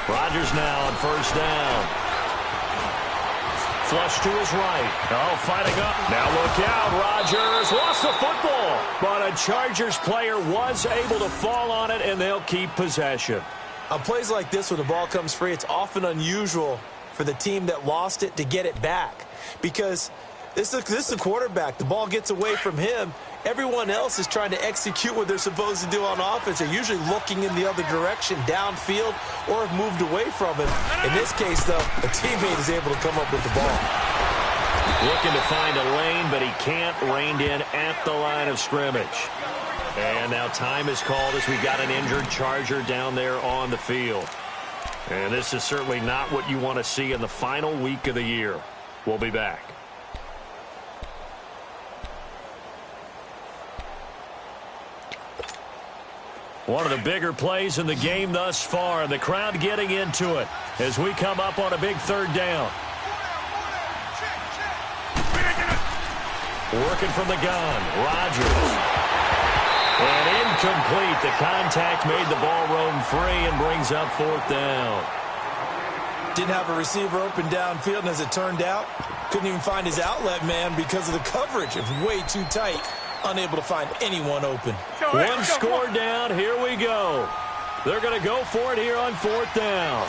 Rodgers now on 1st down. Flush to his right. Oh, fighting up. Now look out. Rodgers lost the football. But a Chargers player was able to fall on it, and they'll keep possession. On plays like this, when the ball comes free, it's often unusual for the team that lost it to get it back. Because this is the quarterback. The ball gets away from him. Everyone else is trying to execute what they're supposed to do on offense. They're usually looking in the other direction, downfield, or have moved away from him. In this case, though, a teammate is able to come up with the ball. Looking to find a lane, but he can't. Reined in at the line of scrimmage. And now time is called as we got an injured Charger down there on the field. And this is certainly not what you want to see in the final week of the year. We'll be back. One of the bigger plays in the game thus far. The crowd getting into it as we come up on a big 3rd down. Working from the gun, Rodgers. And incomplete. The contact made the ball roam free and brings up 4th down. Didn't have a receiver open downfield, and as it turned out, couldn't even find his outlet man because of the coverage. It was way too tight. Unable to find anyone open. One score down. Here we go. They're going to go for it here on 4th down.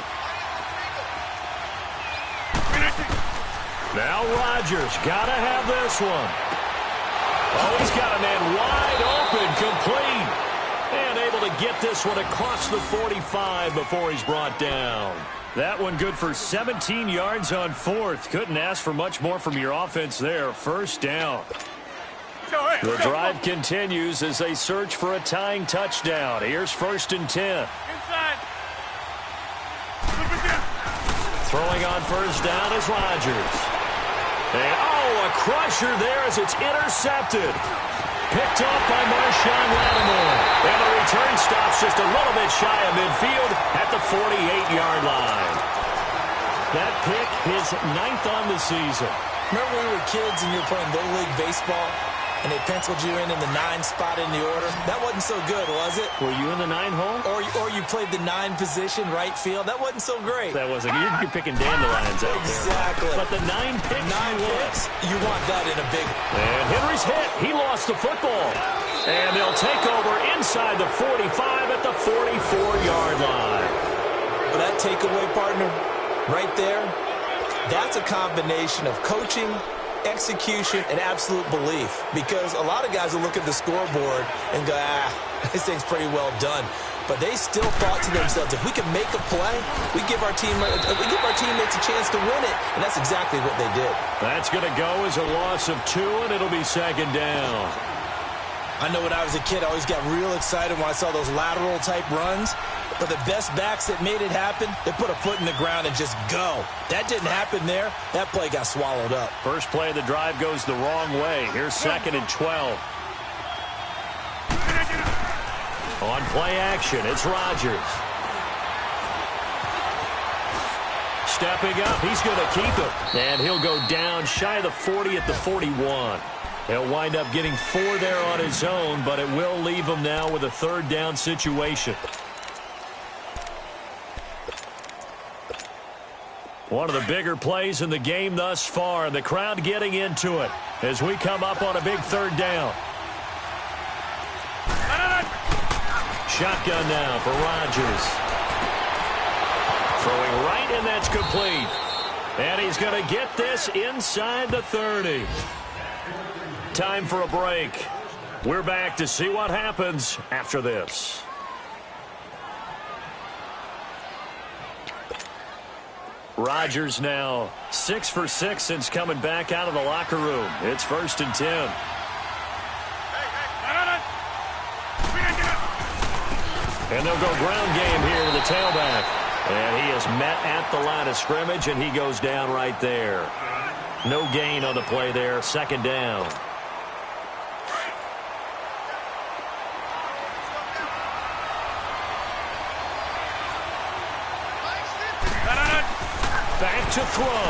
Now Rodgers got to have this one. Oh, he's got a man wide open, complete. And able to get this one across the 45 before he's brought down. That one good for 17 yards on 4th. Couldn't ask for much more from your offense there. 1st down. The drive continues as they search for a tying touchdown. Here's 1st and 10. Inside. Throwing on 1st down is Rodgers. And, oh, a crusher there as it's intercepted. Picked off by Marshawn Lattimore. And the return stops just a little bit shy of midfield at the 48-yard line. That pick, his 9th on the season. Remember when we were kids and you were playing Little League Baseball? And they penciled you in the 9 spot in the order. That wasn't so good, was it? Were you in the 9 hole? Or you played the 9 position, right field. That wasn't so great. That wasn't. You're picking dandelions out exactly. there. But the 9 picks. 9 picks. You want that in a big. And Henry's hit. He lost the football. And they'll take over inside the 45 at the 44-yard line. But that takeaway, partner, right there, that's a combination of coaching, execution, and absolute belief, because a lot of guys will look at the scoreboard and go, this thing's pretty well done, but they still thought to themselves, if we can make a play, we give our teammates a chance to win it, and that's exactly what they did. That's going to go as a loss of 2, and it'll be 2nd down. I know when I was a kid, I always got real excited when I saw those lateral type runs. But the best backs that made it happen, they put a foot in the ground and just go. That didn't happen there. That play got swallowed up. First play of the drive goes the wrong way. Here's 2nd and 12. On play action, it's Rodgers. Stepping up, he's going to keep it. And he'll go down shy of the 40 at the 41. He'll wind up getting 4 there on his own, but it will leave him now with a 3rd down situation. One of the bigger plays in the game thus far, and the crowd getting into it as we come up on a big 3rd down. Shotgun now for Rodgers. Throwing right, and that's complete. And he's going to get this inside the 30. Time for a break. We're back to see what happens after this. Rodgers now 6 for 6 since coming back out of the locker room. It's 1st and 10. And they'll go ground game here with the tailback. And he is met at the line of scrimmage, and he goes down right there. No gain on the play there. 2nd down. Back to throw.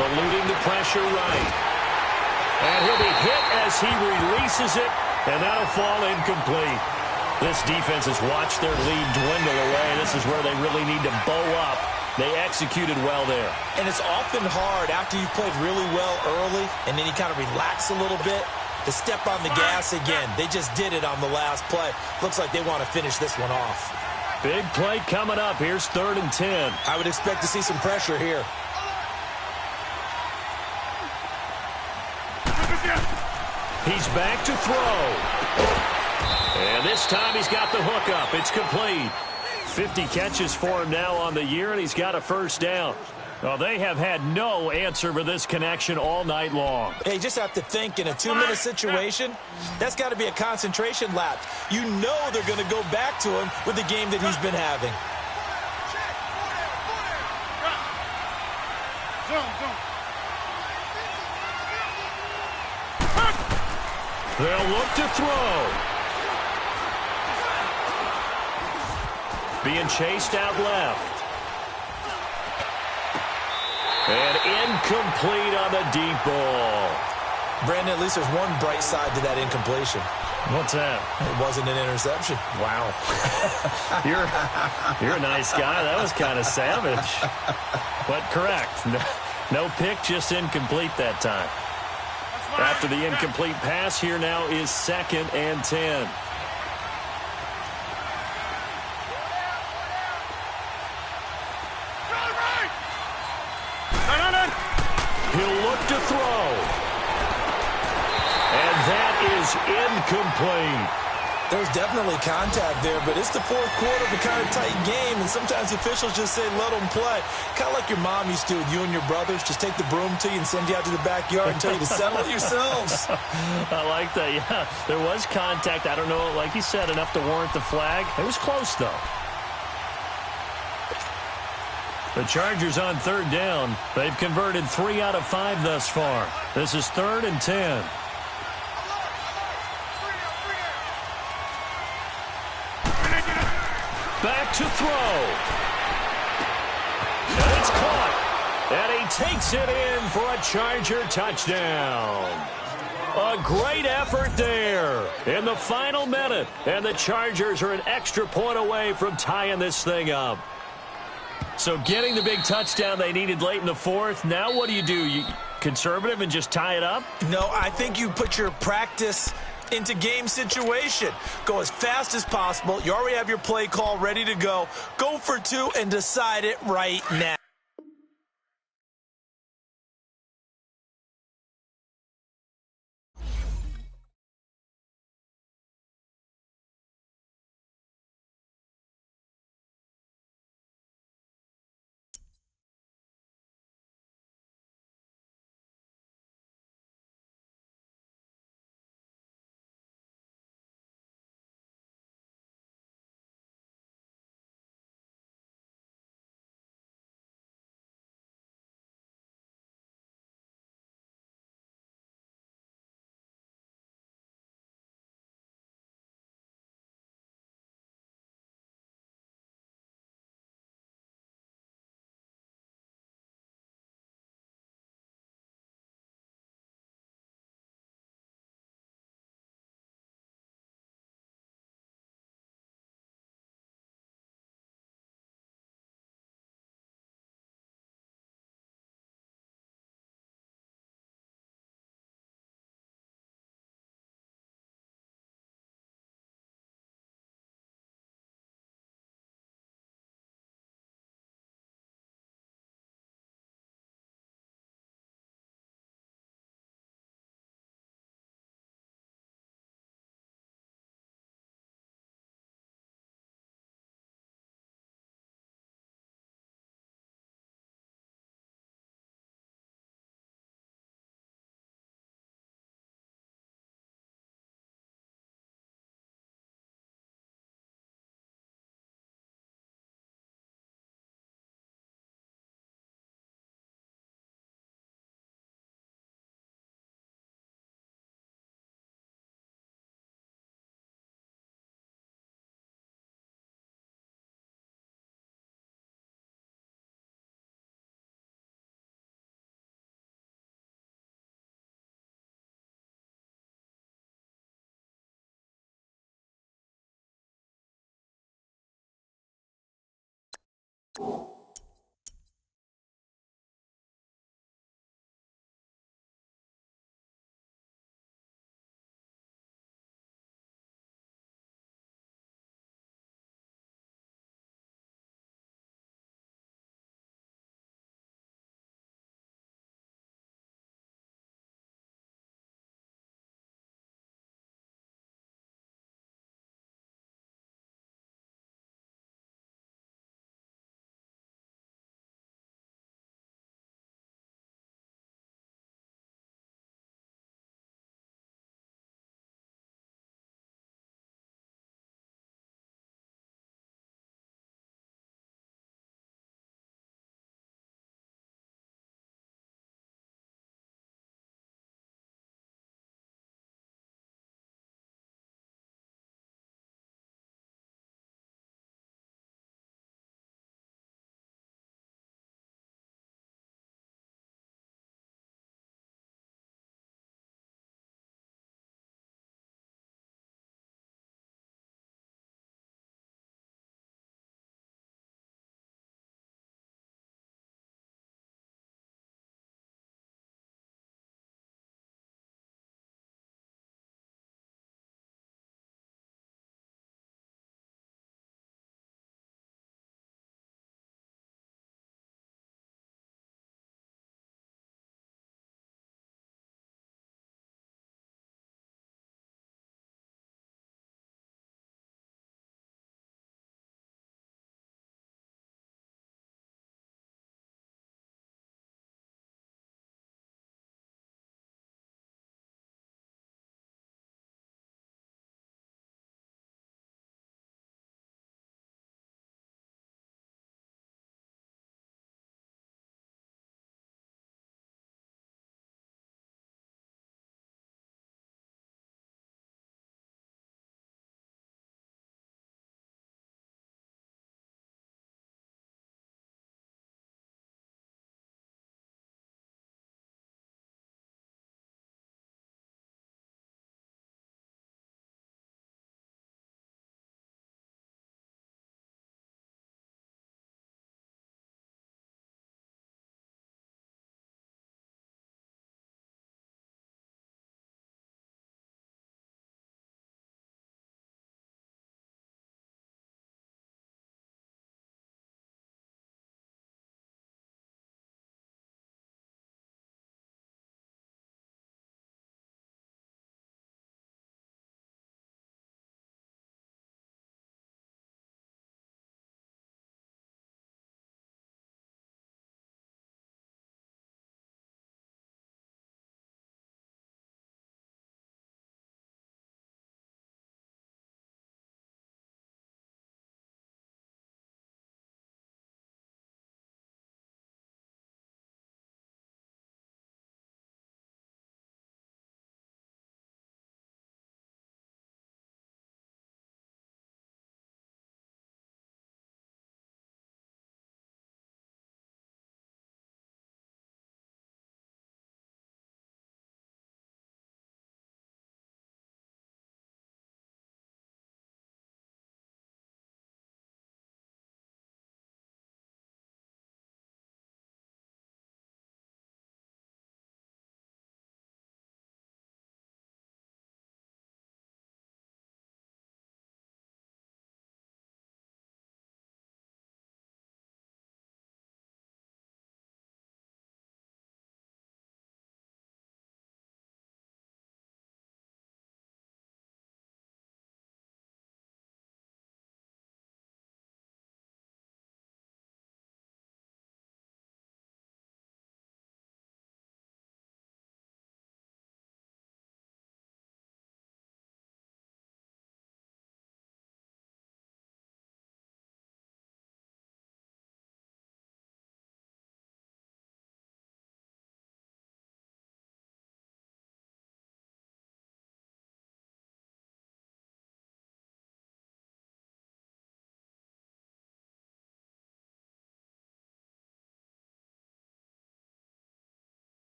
Eluding the pressure right. And he'll be hit as he releases it, and that'll fall incomplete. This defense has watched their lead dwindle away. This is where they really need to bow up. They executed well there. And it's often hard after you've played really well early, and then you kind of relax a little bit, to step on the gas again. They just did it on the last play. Looks like they want to finish this one off. Big play coming up. Here's 3rd and 10. I would expect to see some pressure here. He's back to throw. And this time he's got the hook up. It's complete. 50 catches for him now on the year, and he's got a 1st down. Well, they have had no answer for this connection all night long. Hey, you just have to think in a 2-minute situation, that's got to be a concentration lapse. You know they're going to go back to him with the game that he's been having. They'll look to throw. Being chased out left. And incomplete on the deep ball. Brandon, at least there's one bright side to that incompletion. What's that? It wasn't an interception. Wow. You're a nice guy. That was kind of savage. But correct. No pick, just incomplete that time. After the incomplete pass, here now is 2nd and 10. He'll look to throw. And that is incomplete. There's definitely contact there, but it's the fourth quarter of a kind of tight game, and sometimes officials just say, let them play. Kind of like your mom used to with you and your brothers. Just take the broom to you and send you out to the backyard and tell you to settle it yourselves. I like that, yeah. There was contact. I don't know, like you said, enough to warrant the flag. It was close, though. The Chargers on 3rd down. They've converted 3 out of 5 thus far. This is 3rd and 10. Back to throw. And it's caught. And he takes it in for a Charger touchdown. A great effort there in the final minute. And the Chargers are an extra point away from tying this thing up. So getting the big touchdown they needed late in the 4th. Now what do? You conservative and just tie it up? No, I think you put your practice into game situation. Go as fast as possible. You already have your play call ready to go. Go for 2 and decide it right now.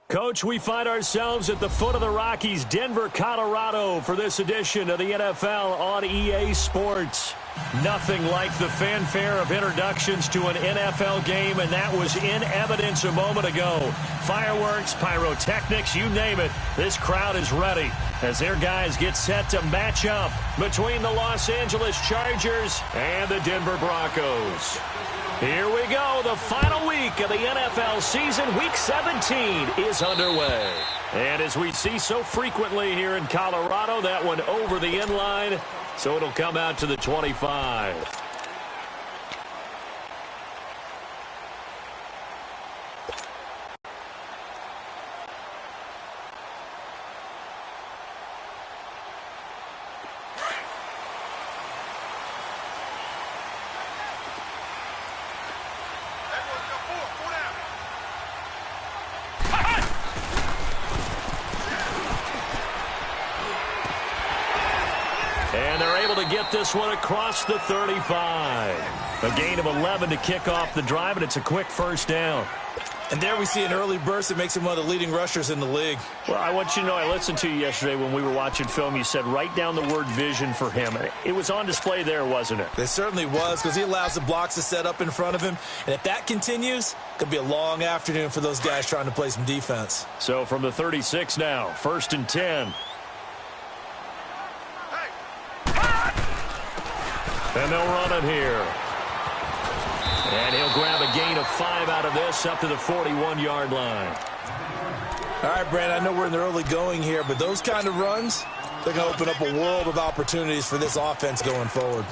Coach, we find ourselves at the foot of the Rockies, Denver, Colorado, for this edition of the NFL on EA Sports. Nothing like the fanfare of introductions to an NFL game, and that was in evidence a moment ago. Fireworks, pyrotechnics, you name it, this crowd is ready as their guys get set to match up between the Los Angeles Chargers and the Denver Broncos. Here we go. The final week of the NFL season, Week 17, is underway. And as we see so frequently here in Colorado, that one over the end line, so it'll come out to the 25. to get this one across the 35. A gain of 11 to kick off the drive, and it's a quick first down. And there we see an early burst that makes him one of the leading rushers in the league. Well, I want you to know, I listened to you yesterday when we were watching film. You said write down the word vision for him. It was on display there, wasn't it? It certainly was, because he allows the blocks to set up in front of him. And if that continues, it could be a long afternoon for those guys trying to play some defense. So from the 36 now, 1st and 10. And they'll run it here. And he'll grab a gain of 5 out of this up to the 41-yard line. All right, Brand, I know we're in the early going here, but those kind of runs, they're going to open up a world of opportunities for this offense going forward.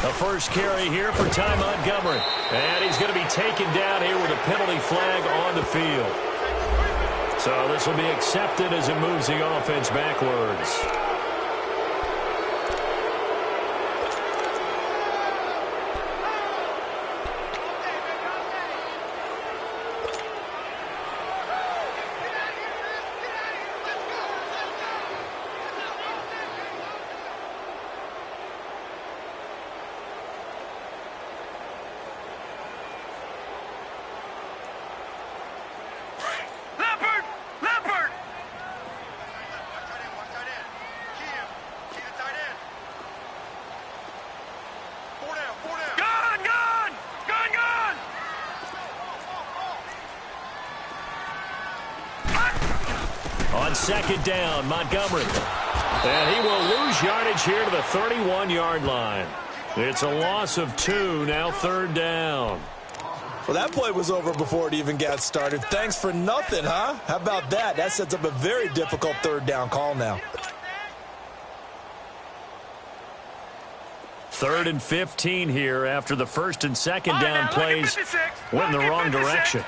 The first carry here for Ty Montgomery. And he's going to be taken down here with a penalty flag on the field. So this will be accepted as it moves the offense backwards. On 2nd down, Montgomery. And he will lose yardage here to the 31-yard line. It's a loss of 2, now 3rd down. Well, that play was over before it even got started. Thanks for nothing, huh? How about that? That sets up a very difficult 3rd down call now. 3rd and 15 here after the 1st and 2nd down plays went in the wrong direction.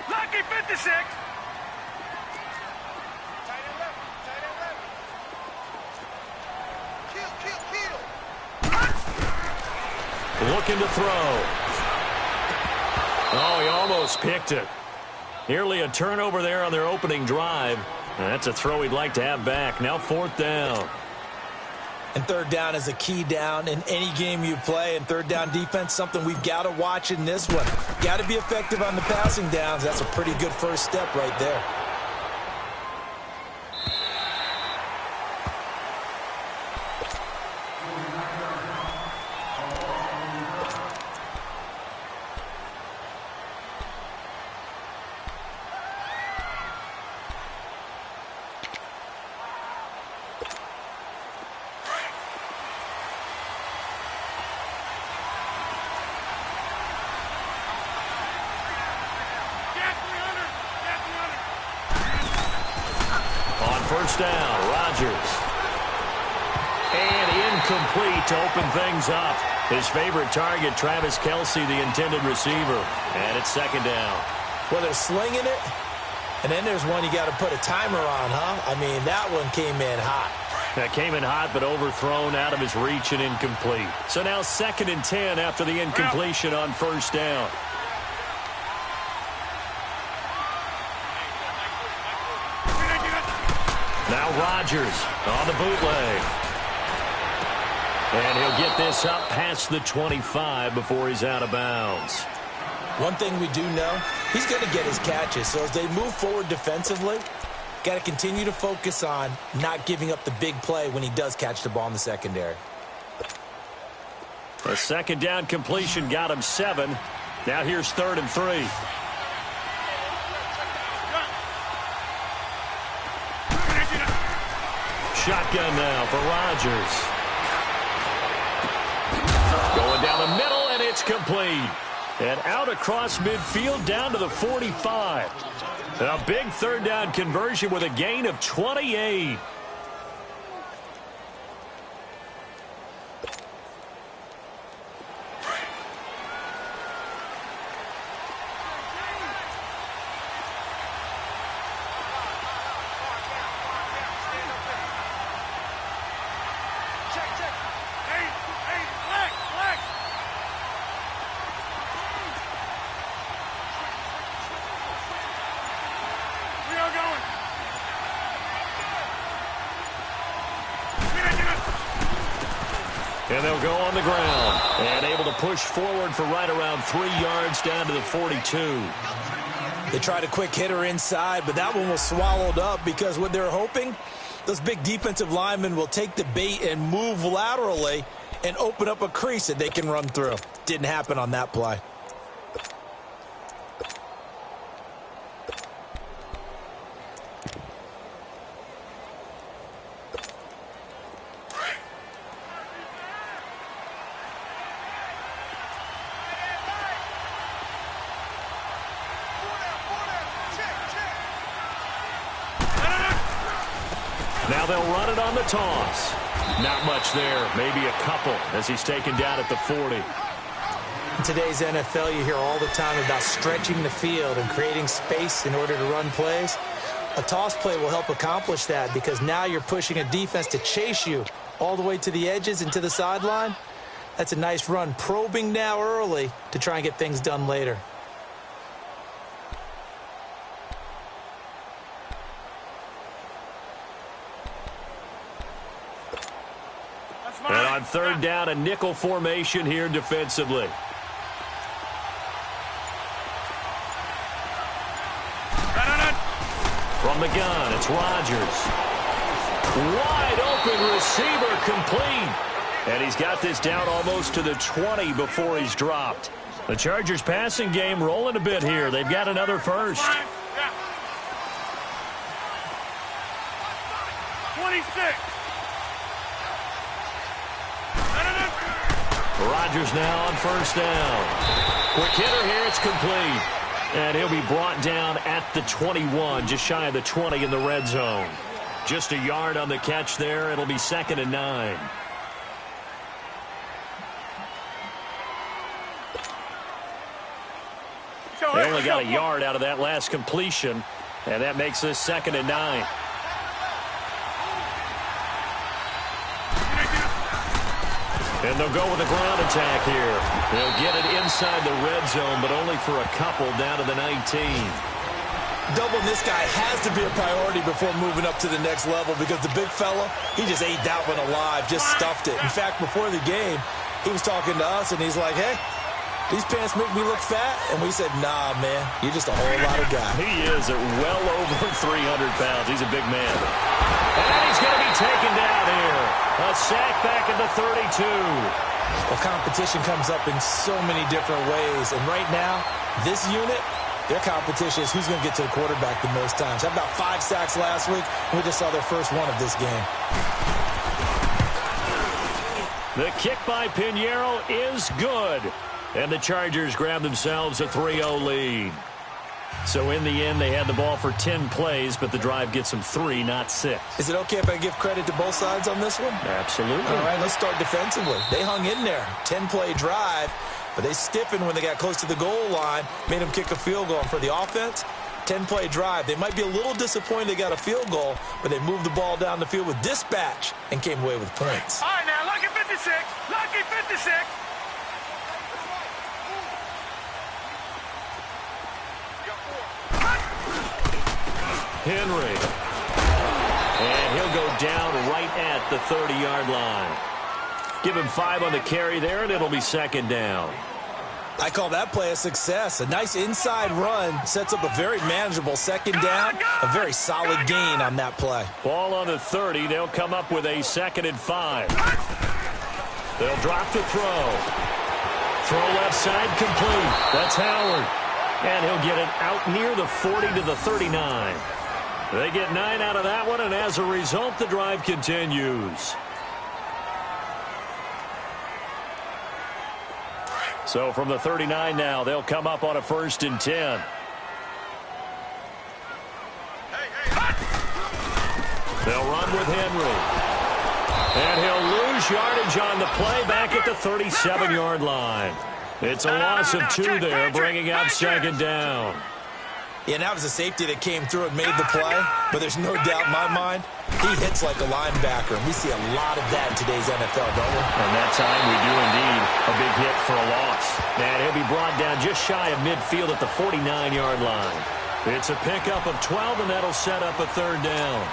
Lucky 56. Looking to throw. Oh, he almost picked it. Nearly a turnover there on their opening drive. That's a throw he'd like to have back. Now 4th down. And 3rd down is a key down in any game you play. And 3rd down defense, something we've got to watch in this one. Got to be effective on the passing downs. That's a pretty good first step right there. First down, Rodgers. And incomplete to open things up. His favorite target, Travis Kelce, the intended receiver. And it's 2nd down. Well, they're slinging it, and then there's one you got to put a timer on, huh? I mean, that one came in hot. That came in hot, but overthrown out of his reach and incomplete. So now 2nd and 10 after the incompletion on 1st down. Now Rodgers on the bootleg. And he'll get this up past the 25 before he's out of bounds. One thing we do know, he's going to get his catches. So as they move forward defensively, got to continue to focus on not giving up the big play when he does catch the ball in the secondary. A 2nd down completion got him 7. Now here's 3rd and 3. Shotgun now for Rodgers. Going down the middle, and it's complete. And out across midfield down to the 45. A big 3rd down conversion with a gain of 28. And they'll go on the ground. And able to push forward for right around 3 yards down to the 42. They tried a quick hitter inside, but that one was swallowed up because what they're hoping, those big defensive linemen will take the bait and move laterally and open up a crease that they can run through. Didn't happen on that play. Now they'll run it on the toss. Not much there, maybe a couple as he's taken down at the 40. In today's NFL, you hear all the time about stretching the field and creating space in order to run plays. A toss play will help accomplish that because now you're pushing a defense to chase you all the way to the edges and to the sideline. That's a nice run, probing now early to try and get things done later. And on third down, a nickel formation here defensively. From the gun, it's Rodgers. Wide open receiver complete. And he's got this down almost to the 20 before he's dropped. The Chargers passing game rolling a bit here. They've got another first. 26. Rodgers now on first down. Quick hitter here, it's complete. And he'll be brought down at the 21, just shy of the 20 in the red zone. Just a yard on the catch there. It'll be 2nd and 9. They only got a yard out of that last completion, and that makes this 2nd and 9. And they'll go with a ground attack here. They'll get it inside the red zone, but only for a couple down to the 19. Doubling this guy has to be a priority before moving up to the next level because the big fella, he just ate that one alive, just stuffed it. In fact, before the game, he was talking to us, and he's like, hey, these pants make me look fat? And we said, nah, man, you're just a whole lot of guy. He is at well over 300 pounds. He's a big man. And he's going to be taken down here. A sack back at the 32. Well, competition comes up in so many different ways. And right now, this unit, their competition is who's going to get to the quarterback the most times. How about 5 sacks last week? We just saw their first one of this game. The kick by Pinheiro is good. And the Chargers grab themselves a 3-0 lead. So in the end, they had the ball for 10 plays, but the drive gets them 3, not 6. Is it okay if I give credit to both sides on this one? Absolutely. All right, let's start defensively. They hung in there. 10-play drive, but they stiffened when they got close to the goal line, made them kick a field goal. And for the offense, 10-play drive. They might be a little disappointed they got a field goal, but they moved the ball down the field with dispatch and came away with points. All right, now, lucky 56. Lucky 56. Henry. And he'll go down right at the 30-yard line. Give him 5 on the carry there, and it'll be 2nd down. I call that play a success. A nice inside run sets up a very manageable 2nd down. A very solid gain on that play. Ball on the 30. They'll come up with a 2nd and 5. They'll drop the throw. Throw left side complete. That's Howard. And he'll get it out near the 40 to the 39. They get 9 out of that one, and as a result, the drive continues. So from the 39 now, they'll come up on a 1st and 10. They'll run with Henry. And he'll lose yardage on the play back at the 37-yard line. It's a loss of 2 there, bringing up 2nd down. Yeah, and that was a safety that came through and made the play, but there's no doubt in my mind, he hits like a linebacker, and we see a lot of that in today's NFL, don't we? And that time we do indeed a big hit for a loss. And he'll be brought down just shy of midfield at the 49-yard line. It's a pickup of 12, and that'll set up a 3rd down.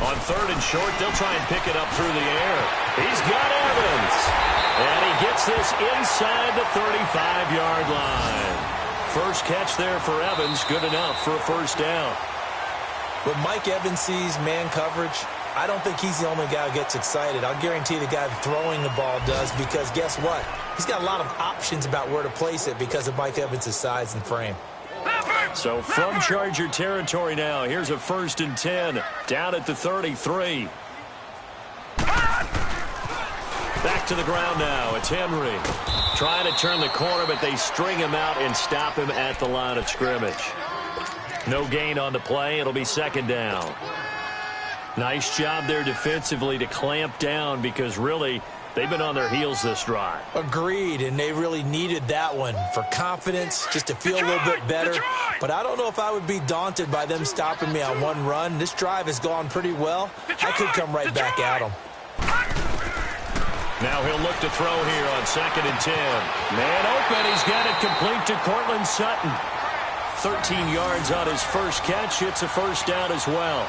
On 3rd and short, they'll try and pick it up through the air. He's got Evans. And he gets this inside the 35-yard line. First catch there for Evans, good enough for a first down. When Mike Evans sees man coverage, I don't think he's the only guy who gets excited. I'll guarantee the guy throwing the ball does, because guess what? He's got a lot of options about where to place it because of Mike Evans' size and frame. So from Charger territory now, here's a 1st and 10 down at the 33. Back to the ground now. It's Henry trying to turn the corner, but they string him out and stop him at the line of scrimmage. No gain on the play. It'll be 2nd down. Nice job there defensively to clamp down, because really they've been on their heels this drive. Agreed, and they really needed that one for confidence, just to feel a little bit better. But I don't know if I would be daunted by them stopping me on one run. This drive has gone pretty well. I could come right back at them. Now he'll look to throw here on 2nd and 10. Man open, he's got it complete to Cortland Sutton. 13 yards on his first catch. It's a first down as well.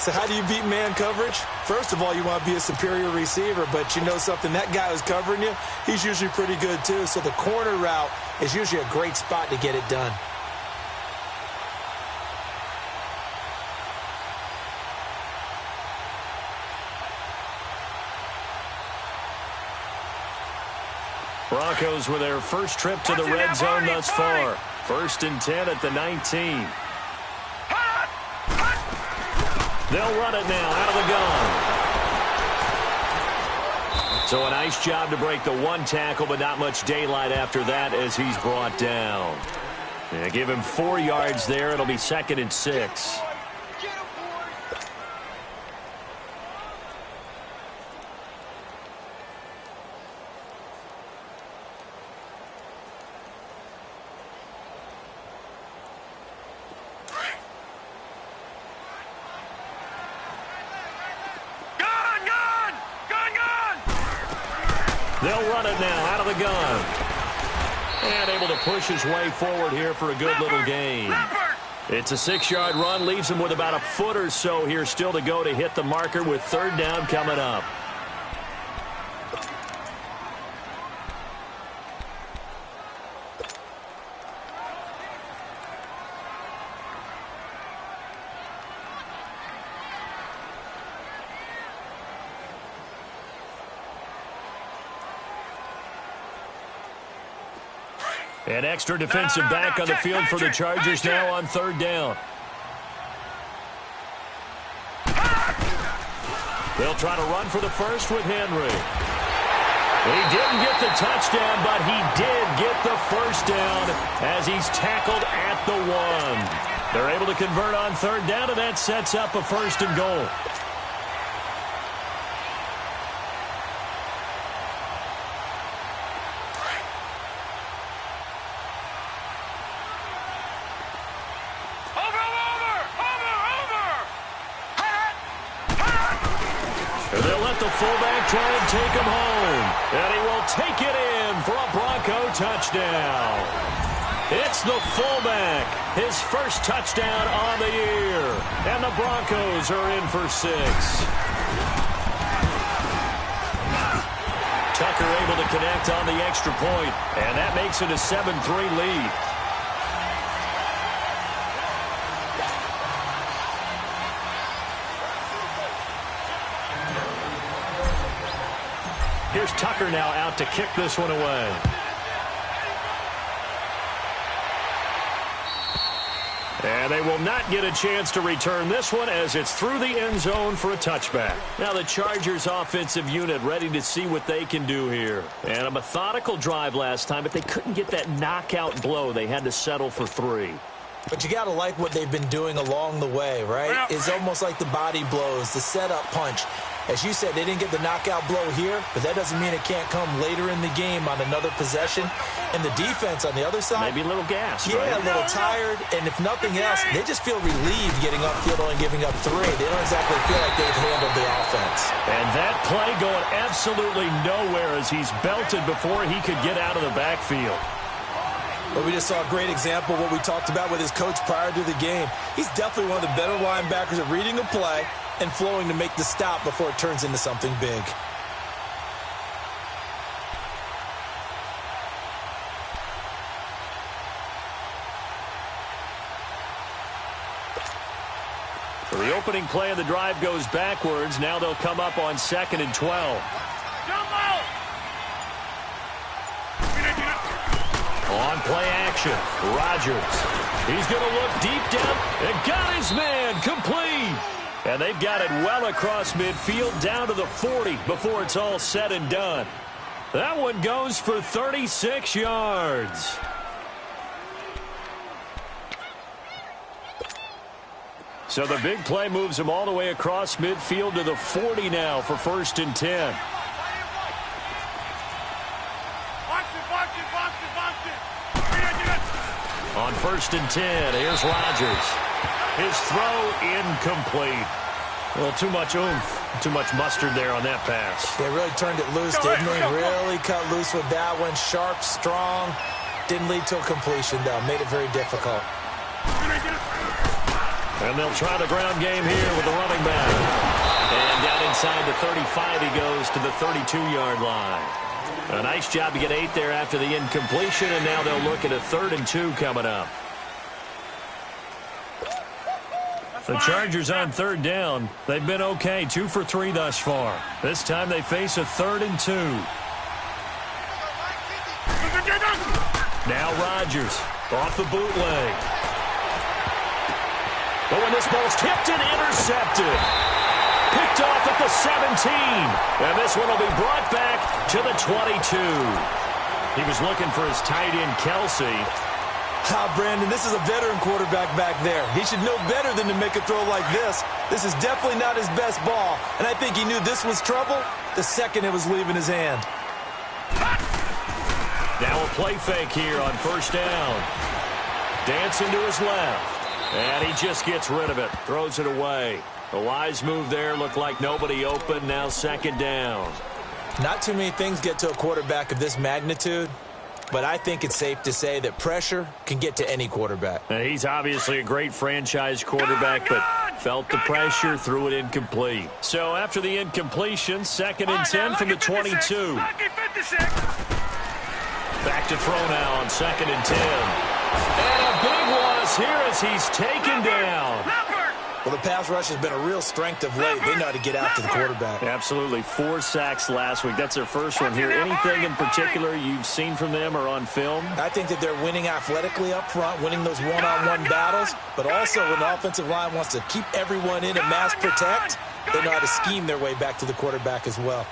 So how do you beat man coverage? First of all, you want to be a superior receiver, but you know something, that guy who's covering you, he's usually pretty good too. So the corner route is usually a great spot to get it done. Broncos with their first trip to the red zone thus far. 1st and 10 at the 19. They'll run it now out of the gun. So a nice job to break the one tackle, but not much daylight after that as he's brought down. Yeah, give him 4 yards there. It'll be 2nd and 6. They'll run it now out of the gun. And able to push his way forward here for a good little gain. It's a 6-yard run, leaves him with about a foot or so here still to go to hit the marker with 3rd down coming up. An extra defensive back on the field for the Chargers now on 3rd down. They'll try to run for the first with Henry. He didn't get the touchdown, but he did get the first down as he's tackled at the 1. They're able to convert on 3rd down, and that sets up a 1st and goal. The fullback try and take him home. And he will take it in for a Bronco touchdown. It's the fullback. His first touchdown on the year. And the Broncos are in for 6. Tucker able to connect on the extra point. And that makes it a 7-3 lead. Here's Tucker now out to kick this one away. And they will not get a chance to return this one as it's through the end zone for a touchback. Now the Chargers offensive unit ready to see what they can do here. And a methodical drive last time, but they couldn't get that knockout blow. They had to settle for 3. But you got to like what they've been doing along the way, right? It's almost like the body blows, the setup punch. As you said, they didn't get the knockout blow here, but that doesn't mean it can't come later in the game on another possession. And the defense on the other side, maybe a little gassed, yeah, right? A little tired. And if nothing else, they just feel relieved getting upfield and giving up 3. They don't exactly feel like they've handled the offense. And that play going absolutely nowhere as he's belted before he could get out of the backfield. But we just saw a great example of what we talked about with his coach prior to the game. He's definitely one of the better linebackers at reading a play, and flowing to make the stop before it turns into something big. So the opening play of the drive goes backwards. Now they'll come up on 2nd and 12. On play action, Rodgers. He's going to look deep down and got his man complete. And they've got it well across midfield down to the 40 before it's all said and done. That one goes for 36 yards. So the big play moves him all the way across midfield to the 40 now for 1st and 10. On 1st and 10, here's Rodgers. His throw incomplete. Well, too much oomph, too much mustard there on that pass. They really turned it loose, didn't they? Really cut loose with that one. Sharp, strong. Didn't lead to a completion, though. Made it very difficult. And they'll try the ground game here with the running back. And down inside the 35, he goes to the 32-yard line. A nice job to get 8 there after the incompletion, and now they'll look at a 3rd and 2 coming up. The Chargers on 3rd down. They've been okay, 2 for 3 thus far. This time they face a 3rd and 2. Now Rodgers off the bootleg. But when this ball's tipped and intercepted. Picked off at the 17. And this one will be brought back to the 22. He was looking for his tight end, Kelsey. Brandon, this is a veteran quarterback back there. He should know better than to make a throw like this. This is definitely not his best ball. And I think he knew this was trouble the second it was leaving his hand. Now a play fake here on 1st down. Dancing to his left. And he just gets rid of it. Throws it away. A wise move there. Looked like nobody open. Now 2nd down. Not too many things get to a quarterback of this magnitude, but I think it's safe to say that pressure can get to any quarterback. He's obviously a great franchise quarterback, but felt the pressure, threw it incomplete. So after the incompletion, 2nd and 10 from the 22. Back to throw now on 2nd and 10. And a big loss here as he's taken down. Well, the pass rush has been a real strength of late. They know how to get after the quarterback. Absolutely. 4 sacks last week. That's their first one here. Anything in particular you've seen from them or on film? I think that they're winning athletically up front, winning those one-on-one battles, but also when the offensive line wants to keep everyone in and mass protect, they know how to scheme their way back to the quarterback as well.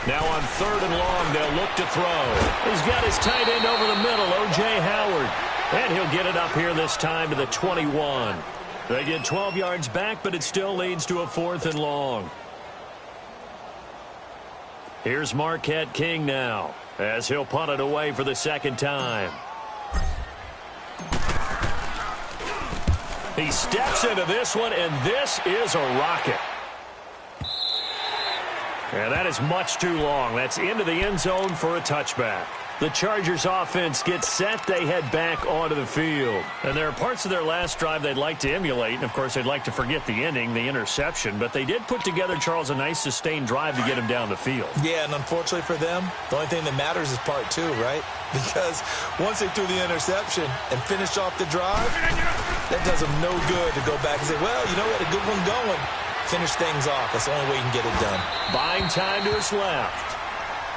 Now on 3rd and long, they'll look to throw. He's got his tight end over the middle, O.J. Howard. And he'll get it up here this time to the 21. They get 12 yards back, but it still leads to a 4th and long. Here's Marquette King now, as he'll punt it away for the 2nd time. He steps into this one, and this is a rocket. And that is much too long. That's into the end zone for a touchback. The Chargers offense gets set. They head back onto the field. And there are parts of their last drive they'd like to emulate. And, of course, they'd like to forget the ending, the interception. But they did put together, Charles, a nice sustained drive to get him down the field. Yeah, and unfortunately for them, the only thing that matters is part 2, right? Because once they threw the interception and finished off the drive, that does them no good to go back and say, well, you know, we had a good one going. Finish things off. That's the only way you can get it done. Buying time to his left.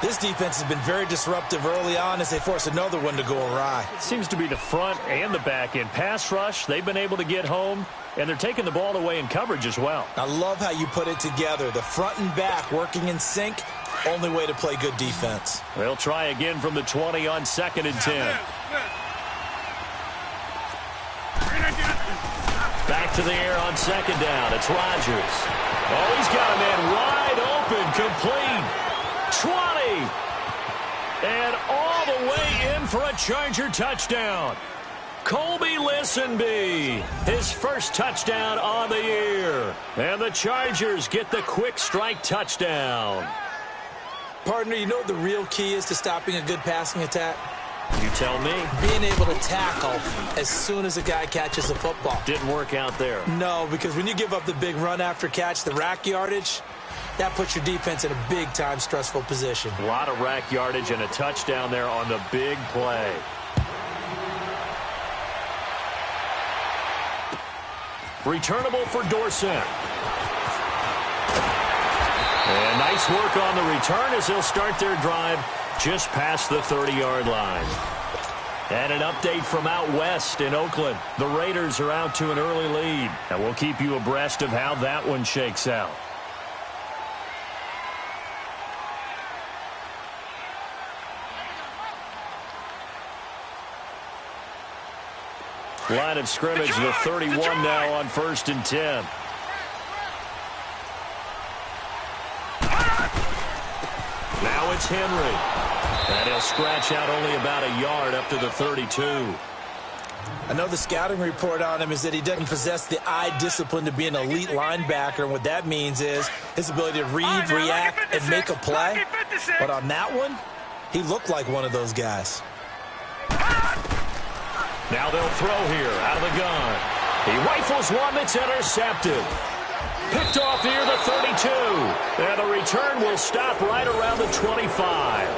This defense has been very disruptive early on as they force another one to go awry. It seems to be the front and the back end. Pass rush, they've been able to get home, and they're taking the ball away in coverage as well. I love how you put it together. The front and back working in sync, only way to play good defense. They'll try again from the 20 on 2nd and 10. Back to the air on 2nd down. It's Rodgers. Oh, he's got a man wide open, complete. 20. And all the way in for a Charger touchdown. Colby Listenby, his first touchdown on the year. And the Chargers get the quick strike touchdown. Partner, you know what the real key is to stopping a good passing attack? You tell me. Being able to tackle as soon as a guy catches the football. Didn't work out there. No, because when you give up the big run after catch, the rack yardage, that puts your defense in a big-time stressful position. A lot of rack yardage and a touchdown there on the big play. Returnable for Dorsett. And nice work on the return as they'll start their drive just past the 30-yard line. And an update from out west in Oakland. The Raiders are out to an early lead. And we'll keep you abreast of how that one shakes out. Line of scrimmage, the 31 now on 1st and 10. Now it's Henry. And he'll scratch out only about a yard up to the 32. I know the scouting report on him is that he doesn't possess the eye discipline to be an elite linebacker. And what that means is his ability to read, react, and make a play. But on that one, he looked like one of those guys. Now they'll throw here out of the gun. He rifles one that's intercepted. Picked off near the 32. And the return will stop right around the 25.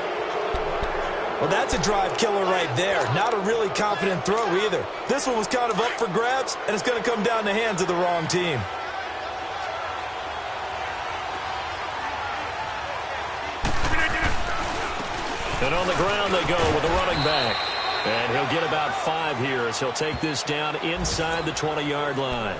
Well, that's a drive killer right there. Not a really confident throw either. This one was kind of up for grabs, and it's going to come down the hands of the wrong team. And on the ground they go with the running back. And he'll get about 5 here as he'll take this down inside the 20-yard line.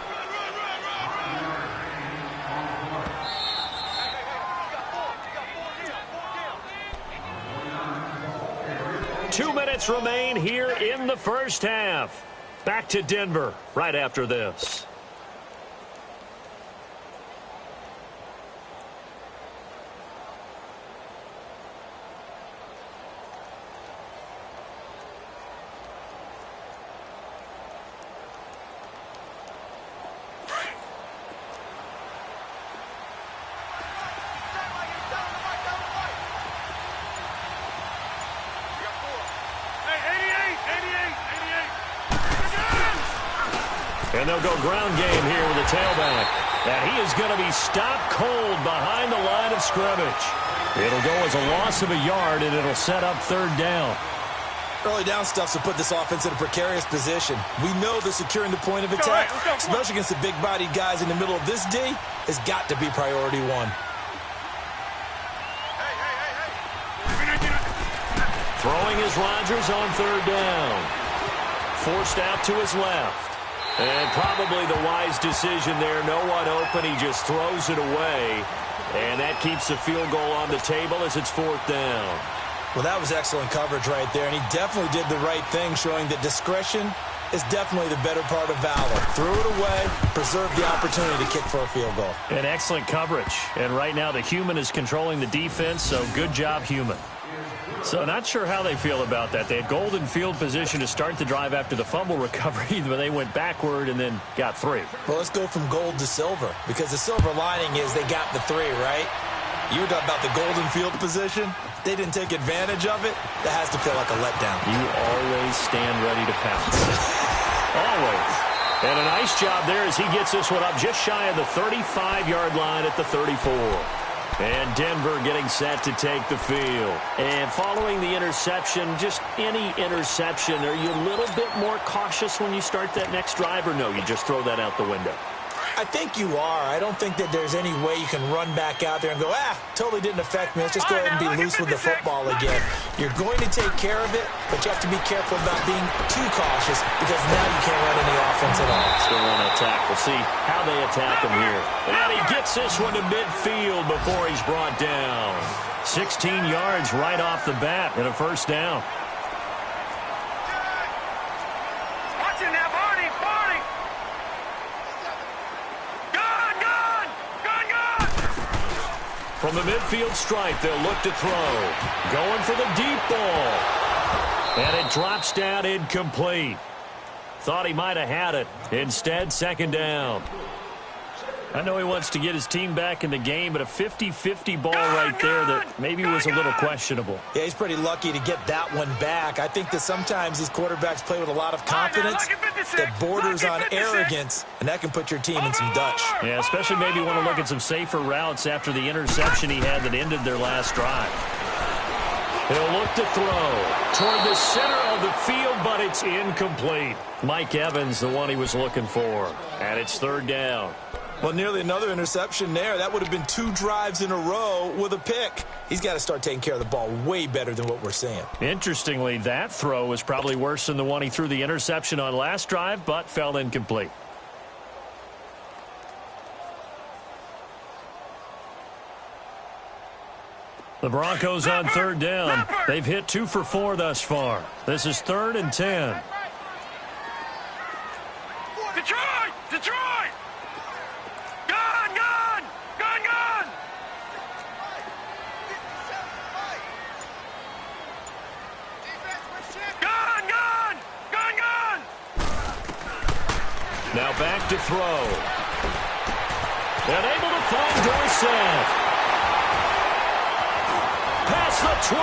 Two minutes remain here in the first half. Back to Denver right after this. And they'll go ground game here with the tailback. And he is going to be stopped cold behind the line of scrimmage. It'll go as a loss of a yard, and it'll set up 3rd down. Early down stuffs will put this offense in a precarious position. We know that securing the point of attack, especially against the big-bodied guys in the middle of this D, has got to be priority one. Throwing is Rodgers on 3rd down. Forced out to his left. And probably the wise decision there. No one open. He just throws it away. And that keeps the field goal on the table as it's 4th down. Well, that was excellent coverage right there. And he definitely did the right thing, showing that discretion is definitely the better part of valor. Threw it away, preserved the opportunity to kick for a field goal. And excellent coverage. And right now the human is controlling the defense, so good job, human. So not sure how they feel about that. They had golden field position to start the drive after the fumble recovery, but they went backward and then got 3. Well, let's go from gold to silver, because the silver lining is they got the 3, right? You were talking about the golden field position. They didn't take advantage of it. That has to feel like a letdown. You always stand ready to pounce. Always. And a nice job there as he gets this one up just shy of the 35-yard line at the 34. And Denver getting set to take the field. And following the interception, just any interception, are you a little bit more cautious when you start that next drive, or no, you just throw that out the window? I think you are. I don't think that there's any way you can run back out there and go, totally didn't affect me. Let's just go ahead and be loose with the football again. You're going to take care of it, but you have to be careful about being too cautious, because now you can't run any offense at all. Still want to attack. We'll see how they attack him here. And he gets this one to midfield before he's brought down. 16 yards right off the bat and a 1st down. Watch it now, Barney! From the midfield stripe, they'll look to throw. Going for the deep ball. And it drops down incomplete. Thought he might have had it. Instead, 2nd down. I know he wants to get his team back in the game, but a 50-50 ball right there that maybe was a little questionable. Yeah, he's pretty lucky to get that one back. I think that sometimes these quarterbacks play with a lot of confidence that borders on arrogance, and that can put your team in some Dutch. Yeah, especially maybe want to look at some safer routes after the interception he had that ended their last drive. He'll look to throw toward the center of the field, but it's incomplete. Mike Evans, the one he was looking for, and it's third down. Well, nearly another interception there. That would have been 2 drives in a row with a pick. He's got to start taking care of the ball way better than what we're seeing. Interestingly, that throw was probably worse than the one he threw the interception on last drive, but fell incomplete. The Broncos on third down. They've hit 2 for 4 thus far. This is 3rd and 10. Detroit! Detroit! Gun! Gun! Gun! Gun! Gun! Gun! Gun! Gun! Now back to throw. And able to find Dorsett. Past the 20.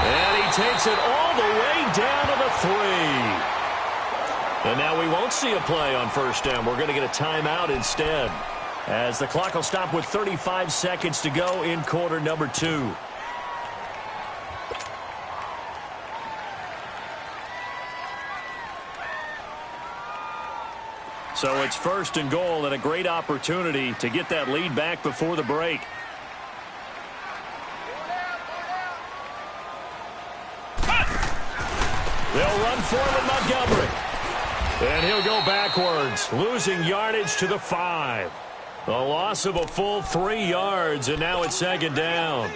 And he takes it all the way down to the 3. And now we won't see a play on first down. We're going to get a timeout instead, as the clock will stop with 35 seconds to go in quarter number 2. So it's 1st and goal, and a great opportunity to get that lead back before the break. They'll run forward Montgomery. And he'll go backwards, losing yardage to the 5. A loss of a full 3 yards, and now it's 2nd down.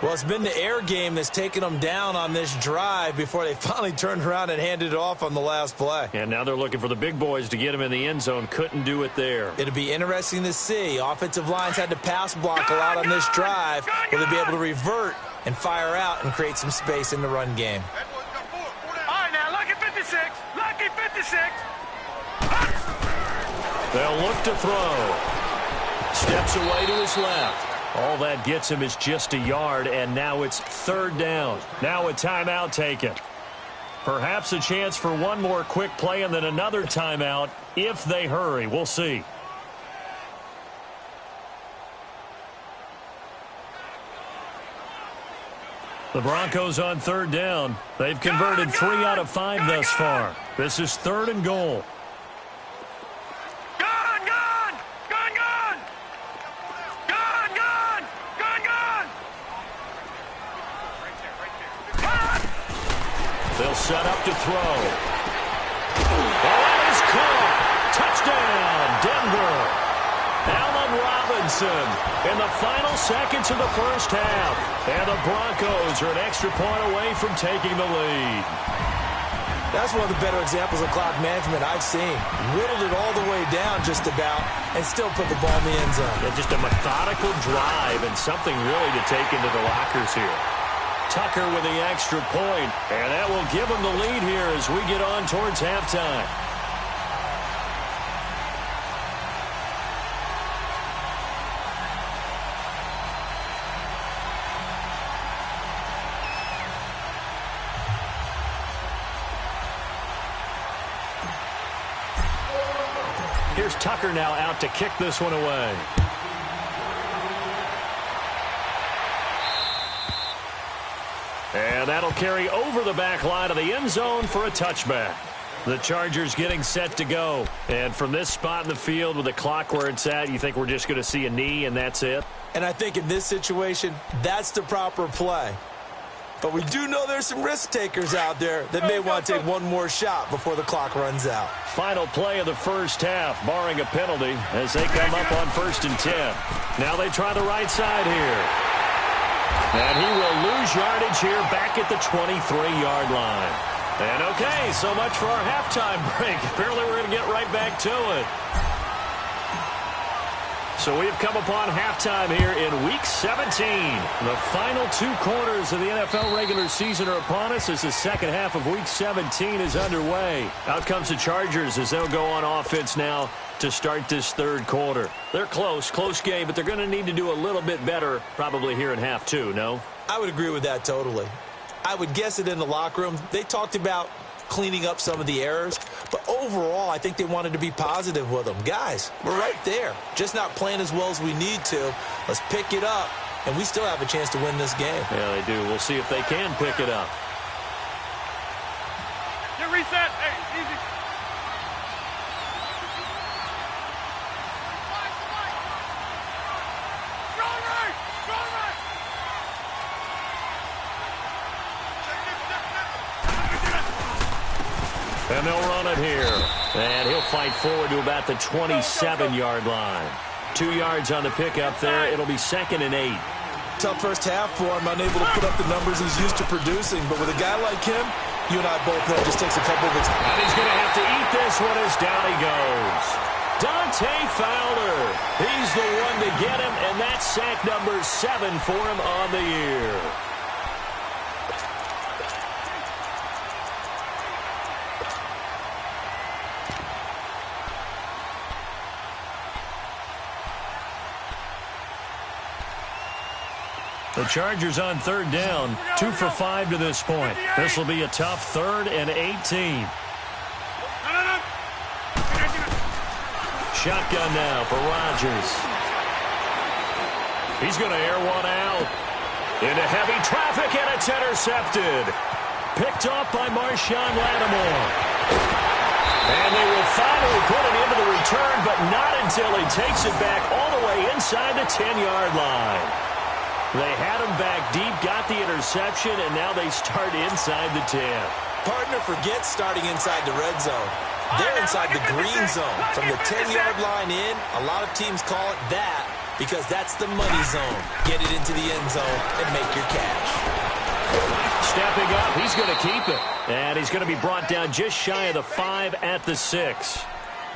Well, it's been the air game that's taken them down on this drive before they finally turned around and handed it off on the last play. And now they're looking for the big boys to get him in the end zone. Couldn't do it there. It'll be interesting to see. Offensive lines had to pass block a lot on this drive. Will they be able to revert and fire out and create some space in the run game? All right, now, lucky 56. Lucky 56. They'll look to throw. Steps away to his left. All that gets him is just a yard, and now it's 3rd down. Now a timeout taken. Perhaps a chance for one more quick play and then another timeout if they hurry. We'll see. The Broncos on 3rd down. They've converted 3 out of 5 thus far. This is 3rd and goal. They'll set up to throw. Oh, that is caught. Touchdown, Denver. Allen Robinson in the final seconds of the first half. And the Broncos are an extra point away from taking the lead. That's one of the better examples of clock management I've seen. Whittled it all the way down just about and still put the ball in the end zone. Yeah, just a methodical drive and something really to take into the lockers here. Tucker with the extra point, and that will give him the lead here as we get on towards halftime. Here's Tucker now out to kick this one away. And that'll carry over the back line of the end zone for a touchback. The Chargers getting set to go. And from this spot in the field with the clock where it's at, you think we're just going to see a knee and that's it? And I think in this situation, that's the proper play. But we do know there's some risk takers out there that may want to take one more shot before the clock runs out. Final play of the first half, barring a penalty, as they come up on 1st and 10. Now they try the right side here. And he will lose yardage here back at the 23-yard line. And okay, so much for our halftime break. Apparently we're going to get right back to it. So we've come upon halftime here in Week 17. The final 2 quarters of the NFL regular season are upon us as the second half of Week 17 is underway. Out comes the Chargers as they'll go on offense now to start this third quarter. They're close game, but they're going to need to do a little bit better probably here in half two, no? I would agree with that totally. I would guess it in the locker room. They talked about cleaning up some of the errors, but overall, I think they wanted to be positive with them. Guys, we're right there, just not playing as well as we need to. Let's pick it up, and we still have a chance to win this game. Yeah, they do. We'll see if they can pick it up. Get reset. Hey, easy. Strong right. And they'll run it here. And he'll fight forward to about the 27-yard line. 2 yards on the pickup there. It'll be 2nd and 8. Tough first half for him, unable to put up the numbers he's used to producing. But with a guy like him, you and I both know it just takes a couple of... And he's going to have to eat this one as down he goes. Dante Fowler. He's the one to get him, and that's sack number 7 for him on the year. The Chargers on 3rd down, 2 for 5 to this point. This will be a tough 3rd and 18. Shotgun now for Rodgers. He's going to air one out. Into heavy traffic, and it's intercepted. Picked off by Marshawn Lattimore. And they will finally put it into the return, but not until he takes it back all the way inside the 10-yard line. They had him back deep, got the interception, and now they start inside the 10. Partner forgets starting inside the red zone. They're inside the green zone. From the 10-yard line in, a lot of teams call it that because that's the money zone. Get it into the end zone and make your cash. Stepping up, he's going to keep it. And he's going to be brought down just shy of the 5 at the 6.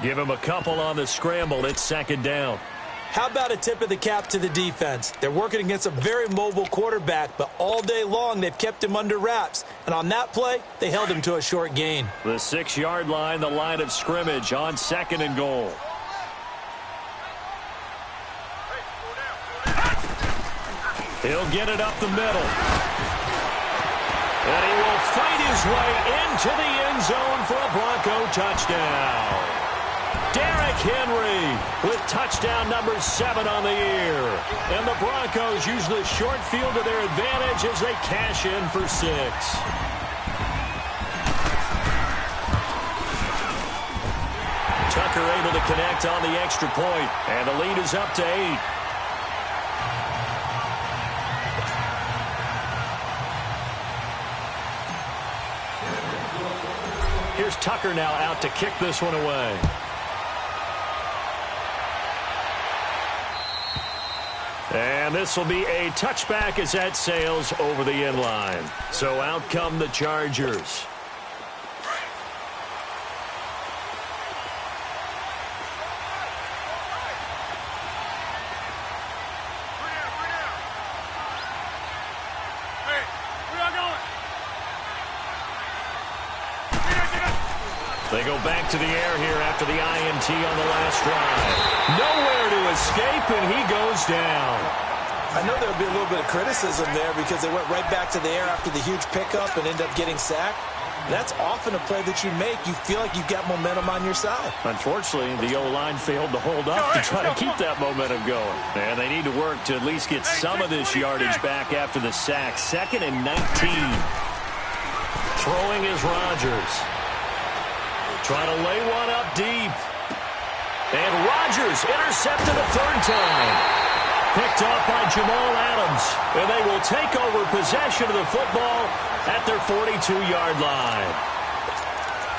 Give him a couple on the scramble. It's 2nd down. How about a tip of the cap to the defense? They're working against a very mobile quarterback, but all day long they've kept him under wraps. And on that play, they held him to a short gain. The 6-yard line, the line of scrimmage on 2nd and goal. He'll get it up the middle. And he will fight his way into the end zone for a Bronco touchdown. Derrick Henry with touchdown number 7 on the year. And the Broncos use the short field to their advantage as they cash in for 6. Tucker able to connect on the extra point, and the lead is up to 8. Here's Tucker now out to kick this one away. And this will be a touchback as that sails over the end line. So out come the Chargers. They go back to the air here after the INT on the last drive. Nowhere to escape, and he goes down. I know there'll be a little bit of criticism there because they went right back to the air after the huge pickup and ended up getting sacked. That's often a play that you make. You feel like you've got momentum on your side. Unfortunately, the O-line failed to hold up to try to keep that momentum going. And they need to work to at least get some of this yardage back after the sack. 2nd and 19. Throwing is Rodgers. Trying to lay one up deep. And Rodgers intercepted a 3rd time. Picked off by Jamal Adams. And they will take over possession of the football at their 42-yard line.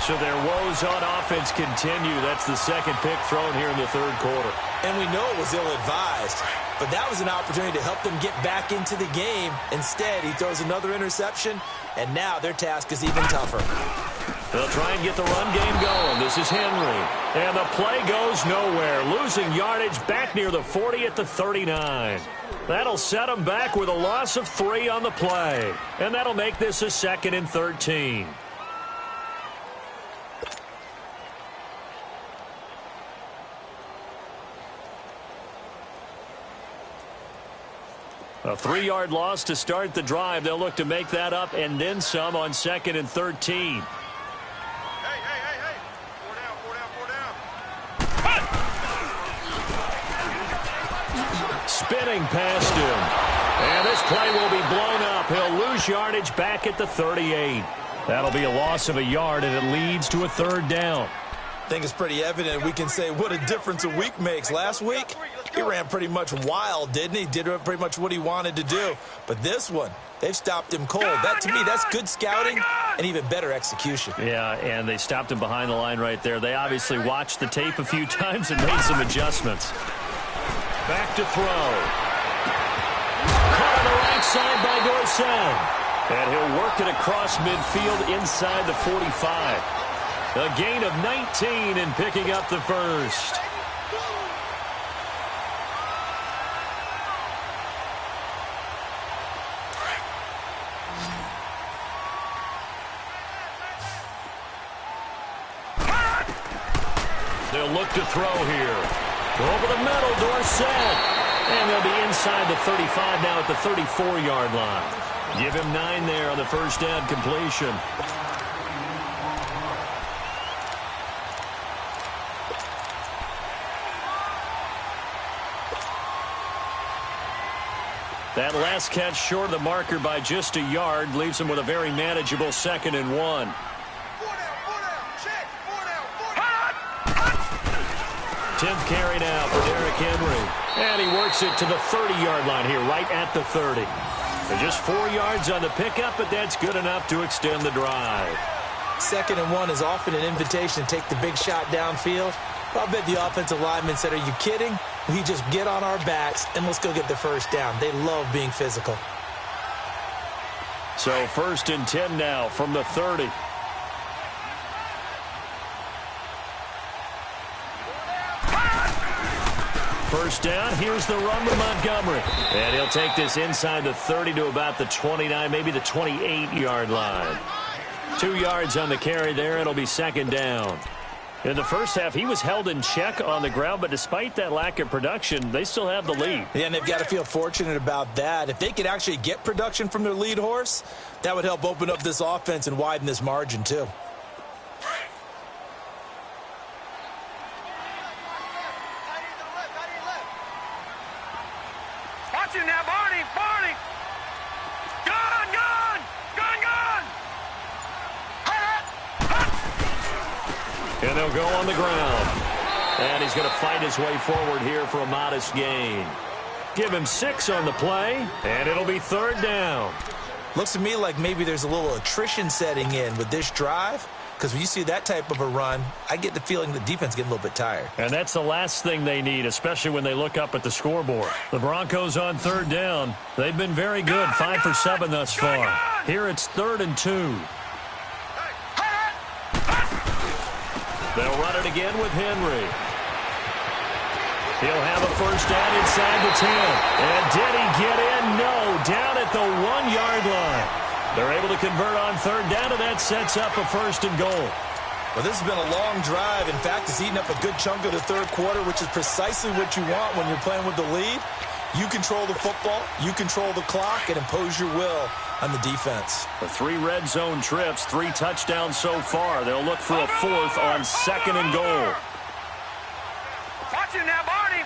So their woes on offense continue. That's the 2nd pick thrown here in the 3rd quarter. And we know it was ill-advised. But that was an opportunity to help them get back into the game. Instead, he throws another interception. And now their task is even tougher. They'll try and get the run game going. This is Henry. And the play goes nowhere. Losing yardage back near the 40 at the 39. That'll set them back with a loss of 3 on the play. And that'll make this a 2nd and 13. A 3-yard loss to start the drive. They'll look to make that up and then some on 2nd and 13. Hey. 4 down. Spinning past him. And this play will be blown up. He'll lose yardage back at the 38. That'll be a loss of a yard, and it leads to a 3rd down. I think it's pretty evident. We can say what a difference a week makes. Last week, he ran pretty much wild, didn't he? Did pretty much what he wanted to do. But this one, they've stopped him cold. That, to me, that's good scouting and even better execution. Yeah, and they stopped him behind the line right there. They obviously watched the tape a few times and made some adjustments. Back to throw. Caught on the right side by Dorsett. And he'll work it across midfield inside the 45. A gain of 19 and picking up the first. They'll look to throw here. Over the middle, Dorsett. And they'll be inside the 35 now at the 34-yard line. Give him 9 there on the first down completion. That last catch short of the marker by just a yard leaves him with a very manageable 2nd and 1. 4 down. Check. 4 down. 10th carry now for Derrick Henry. And he works it to the 30-yard line here, right at the 30. And just 4 yards on the pickup, but that's good enough to extend the drive. 2nd and 1 is often an invitation to take the big shot downfield. But I bet the offensive lineman said, are you kidding? We just get on our backs and let's go get the first down. They love being physical. So 1st and 10 now from the 30. First down, here's the run with Montgomery. And he'll take this inside the 30 to about the 29, maybe the 28-yard line. 2 yards on the carry there. It'll be 2nd down. In the first half, he was held in check on the ground, but despite that lack of production, they still have the lead. Yeah, and they've got to feel fortunate about that. If they could actually get production from their lead horse, that would help open up this offense and widen this margin, too. Watch him now, Barney. Gun. And they'll go on the ground. And he's going to fight his way forward here for a modest gain. Give him 6 on the play, and it'll be 3rd down. Looks to me like maybe there's a little attrition setting in with this drive, because when you see that type of a run, I get the feeling the defense getting a little bit tired. And that's the last thing they need, especially when they look up at the scoreboard. The Broncos on 3rd down. They've been very good, 5 for 7 thus far. Here it's 3rd and 2. They'll run it again with Henry. He'll have a first down inside the 10. And did he get in? No, down at the 1-yard line. They're able to convert on 3rd down, and that sets up a 1st and goal. Well, this has been a long drive. In fact, it's eaten up a good chunk of the 3rd quarter, which is precisely what you want when you're playing with the lead. You control the football, you control the clock, and impose your will on the defense. The 3 red zone trips, 3 touchdowns so far. They'll look for a 4th on 2nd and goal. Watch him now, Barney.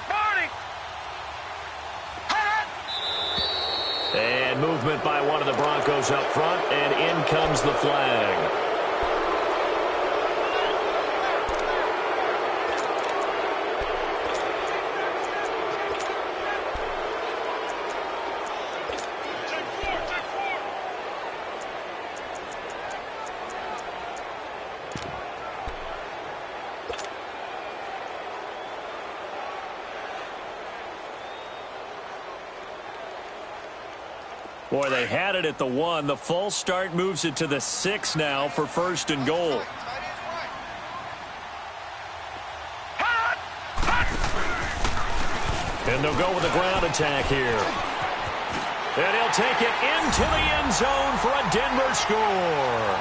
And movement by one of the Broncos up front, and in comes the flag. Boy, they had it at the 1. The false start moves it to the 6 now for 1st and goal. And they'll go with a ground attack here. And he'll take it into the end zone for a Denver score.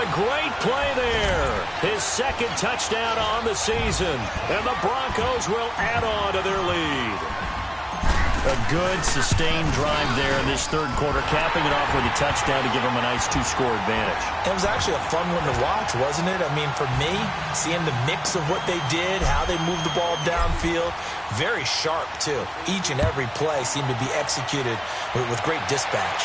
A great play there. His 2nd touchdown on the season. And the Broncos will add on to their lead. A good, sustained drive there in this third quarter, capping it off with a touchdown to give them a nice 2-score advantage. It was actually a fun one to watch, wasn't it? I mean, for me, seeing the mix of what they did, how they moved the ball downfield, very sharp, too. Each and every play seemed to be executed with great dispatch.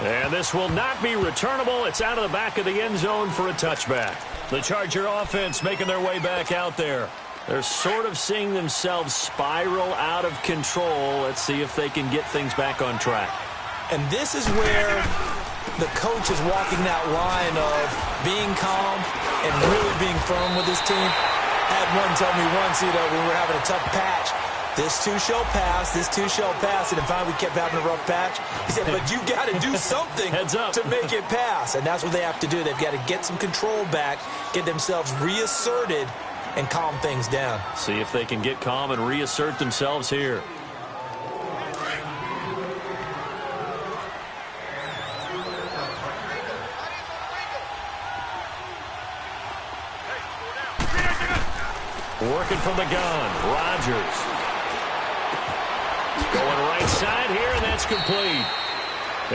And this will not be returnable. It's out of the back of the end zone for a touchback. The Charger offense making their way back out there. They're sort of seeing themselves spiral out of control. Let's see if they can get things back on track. And this is where the coach is walking that line of being calm and really being firm with his team. I had one tell me once, when we were having a tough patch, this too shall pass, this too shall pass, and finally we kept having a rough patch. He said, but you got to do something to make it pass, and that's what they have to do. They've got to get some control back, get themselves reasserted, and calm things down. See if they can get calm and reassert themselves here. Working from the gun, Rodgers. Going right side here, and that's complete.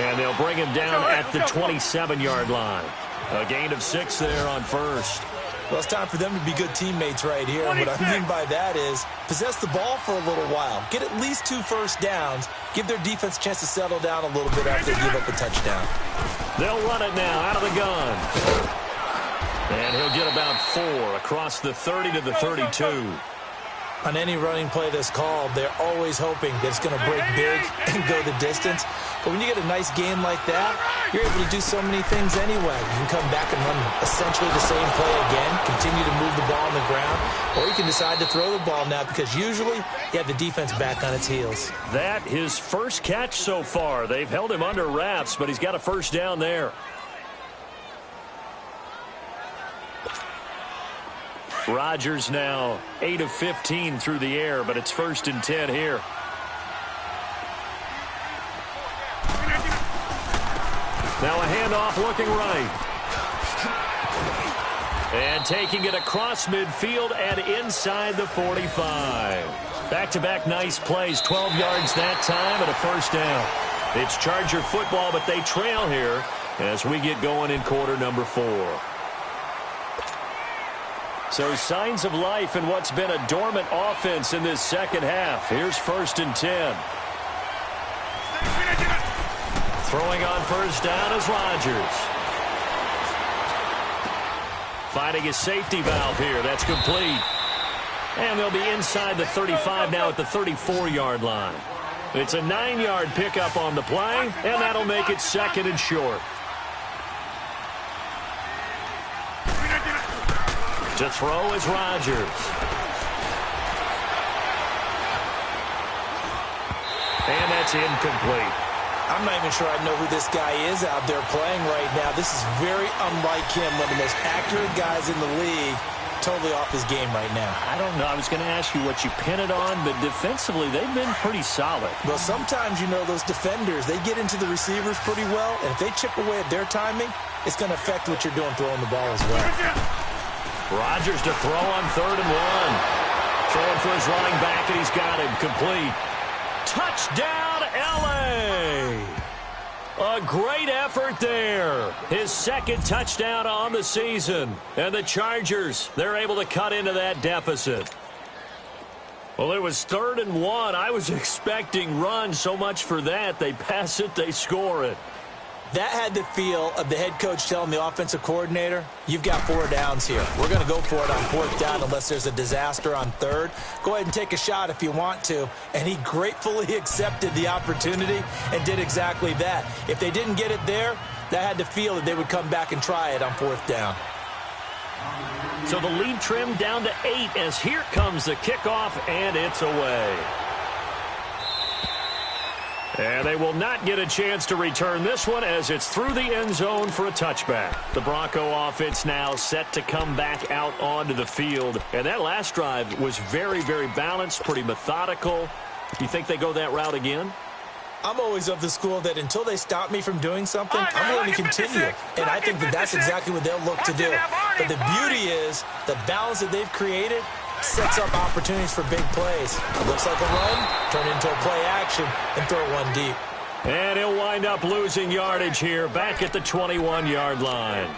And they'll bring him down at the 27-yard line. A gain of 6 there on first. Well, it's time for them to be good teammates right here. And what I mean by that is possess the ball for a little while. Get at least 2 first downs. Give their defense a chance to settle down a little bit after they give up a touchdown. They'll run it now out of the gun. And he'll get about 4 across the 30 to the 32. On any running play that's called, they're always hoping that it's going to break big and go the distance. But when you get a nice game like that, you're able to do so many things anyway. You can come back and run essentially the same play again, continue to move the ball on the ground, or you can decide to throw the ball now because usually you have the defense back on its heels. That his first catch so far. They've held him under wraps, but he's got a first down there. Rodgers now 8 of 15 through the air, but it's 1st and 10 here. Now a handoff looking right. And taking it across midfield and inside the 45. Back-to-back nice plays, 12 yards that time and a first down. It's Charger football, but they trail here as we get going in quarter number 4. So signs of life in what's been a dormant offense in this second half. Here's 1st and 10. Throwing on first down is Rodgers. Finding his safety valve here. That's complete. And they'll be inside the 35 now at the 34-yard line. It's a 9-yard pickup on the play, and that'll make it 2nd and short. To throw is Rodgers. And that's incomplete. I'm not even sure I know who this guy is out there playing right now. This is very unlike him, one of the most accurate guys in the league. Totally off his game right now. I don't know. I was going to ask you what you pin it on, but defensively, they've been pretty solid. Well, sometimes, those defenders, they get into the receivers pretty well, and if they chip away at their timing, it's going to affect what you're doing throwing the ball as well. Rodgers to throw on 3rd and 1. Throwing for his running back, and he's got him complete. Touchdown, L.A. A great effort there. His 2nd touchdown on the season. And the Chargers, they're able to cut into that deficit. Well, it was 3rd and 1. I was expecting run, so much for that. They pass it, they score it. That had the feel of the head coach telling the offensive coordinator, you've got 4 downs here. We're going to go for it on 4th down unless there's a disaster on 3rd. Go ahead and take a shot if you want to. And he gratefully accepted the opportunity and did exactly that. If they didn't get it there, that had the feel that they would come back and try it on 4th down. So the lead trimmed down to 8 as here comes the kickoff, and it's away. And they will not get a chance to return this one as it's through the end zone for a touchback. The Bronco offense now set to come back out onto the field. And that last drive was very, very balanced, pretty methodical. Do you think they go that route again? I'm always of the school that until they stop me from doing something, I'm going to continue. And I think that that's exactly what they'll look to do. But the beauty is the balance that they've created sets up opportunities for big plays. It looks like a run, turn into a play action, and throw one deep. And he'll wind up losing yardage here, back at the 21-yard line.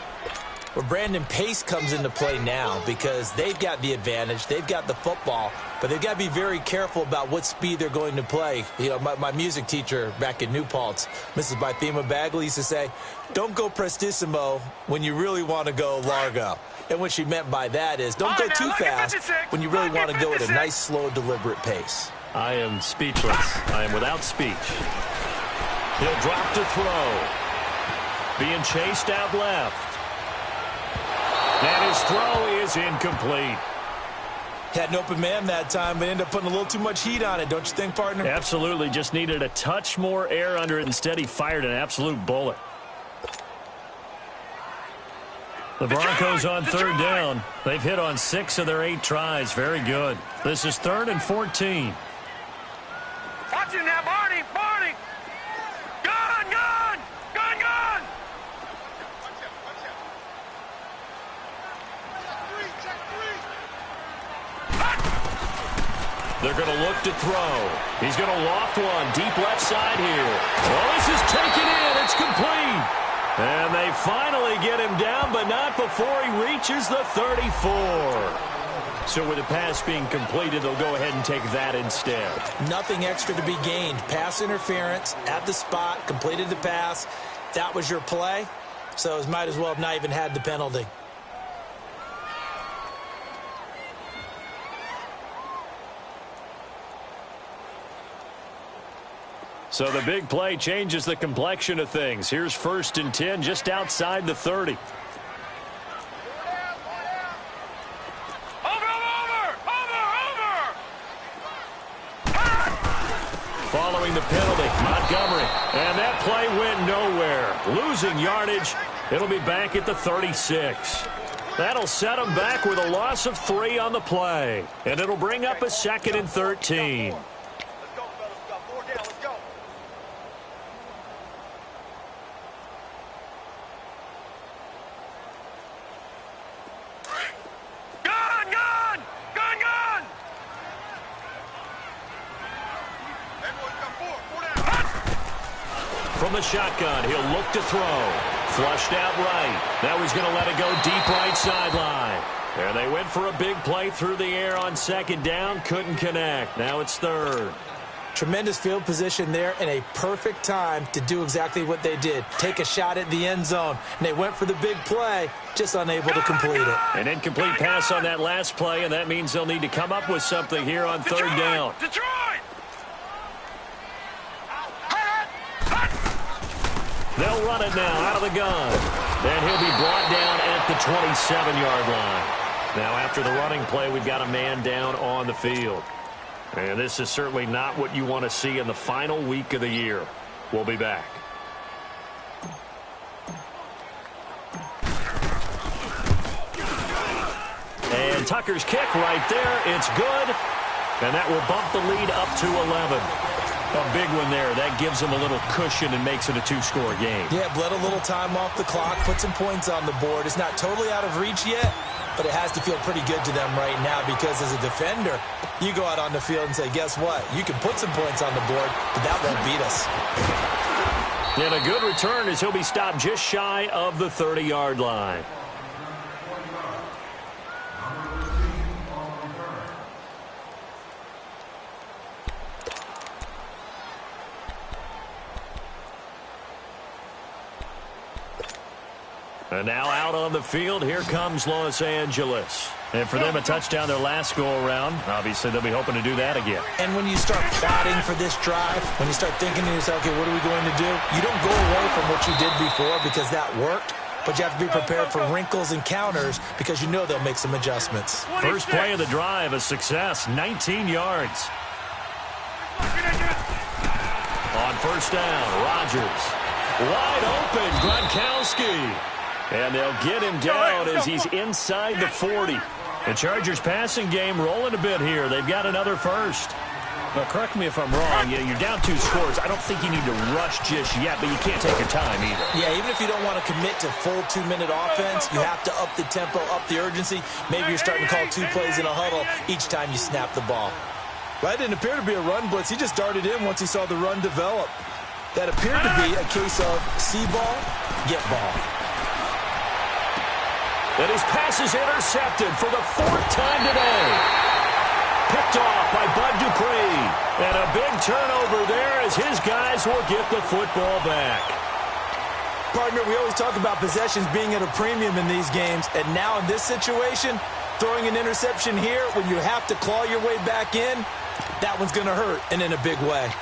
Well, Brandon, pace comes into play now because they've got the advantage. They've got the football, but they've got to be very careful about what speed they're going to play. You know, my music teacher back in New Paltz, Mrs. Bythema Bagley, used to say, don't go prestissimo when you really want to go largo. And what she meant by that is don't go too fast when you really want to go at a nice, slow, deliberate pace. I am speechless. I am without speech. He'll drop to throw. Being chased out left. And his throw is incomplete. Had an open man that time, but ended up putting a little too much heat on it, don't you think, partner? Absolutely. Just needed a touch more air under it. Instead, he fired an absolute bullet. The Broncos on third down. They've hit on 6 of their 8 tries. Very good. This is 3rd and 14. Watch him now, Barney! Barney! Gun! Gun! Gun! Gun! They're going to look to throw. He's going to loft one deep left side here. Well, this is taken in. It's complete. And they finally get him down, but not before he reaches the 34. So with the pass being completed, they'll go ahead and take that instead. Nothing extra to be gained. Pass interference at the spot, completed the pass. That was your play, so it might as well have not even had the penalty. So the big play changes the complexion of things. Here's 1st and 10 just outside the 30. Following the penalty, Montgomery. And that play went nowhere. Losing yardage. It'll be back at the 36. That'll set them back with a loss of 3 on the play. And it'll bring up a 2nd and 13. From the shotgun, he'll look to throw. Flushed out right. Now he's going to let it go deep right sideline. And they went for a big play through the air on 2nd down. Couldn't connect. Now it's 3rd. Tremendous field position there and a perfect time to do exactly what they did. Take a shot at the end zone. And they went for the big play, just unable to complete it. An incomplete pass on that last play, and that means they'll need to come up with something here on 3rd down. Detroit! They'll run it now out of the gun. And he'll be brought down at the 27-yard line. Now after the running play, we've got a man down on the field. And this is certainly not what you want to see in the final week of the year. We'll be back. And Tucker's kick right there. It's good. And that will bump the lead up to 11. A big one there. That gives them a little cushion and makes it a 2-score game. Yeah, bled a little time off the clock, put some points on the board. It's not totally out of reach yet, but it has to feel pretty good to them right now because as a defender, you go out on the field and say, guess what? You can put some points on the board, but that won't beat us. And a good return as he'll be stopped just shy of the 30-yard line. And now out on the field, here comes Los Angeles. And for them, a touchdown their last go-around. Obviously, they'll be hoping to do that again. And when you start plotting for this drive, when you start thinking to yourself, okay, what are we going to do? You don't go away from what you did before because that worked, but you have to be prepared for wrinkles and counters because you know they'll make some adjustments. First play of the drive, a success, 19 yards. On 1st down, Rodgers. Wide open, Gronkowski. And they'll get him down as he's inside the 40. The Chargers passing game rolling a bit here. They've got another first. Well, correct me if I'm wrong. You're down 2 scores. I don't think you need to rush just yet, but you can't take your time either. Yeah, even if you don't want to commit to full 2-minute offense, you have to up the tempo, up the urgency. Maybe you're starting to call 2 plays in a huddle each time you snap the ball. That didn't appear to be a run blitz. He just darted in once he saw the run develop. That appeared to be a case of see ball, get ball. And his pass is intercepted for the 4th time today. Picked off by Bud Dupree. And a big turnover there as his guys will get the football back. Partner, we always talk about possessions being at a premium in these games. And now in this situation, throwing an interception here when you have to claw your way back in, that one's going to hurt, and in a big way.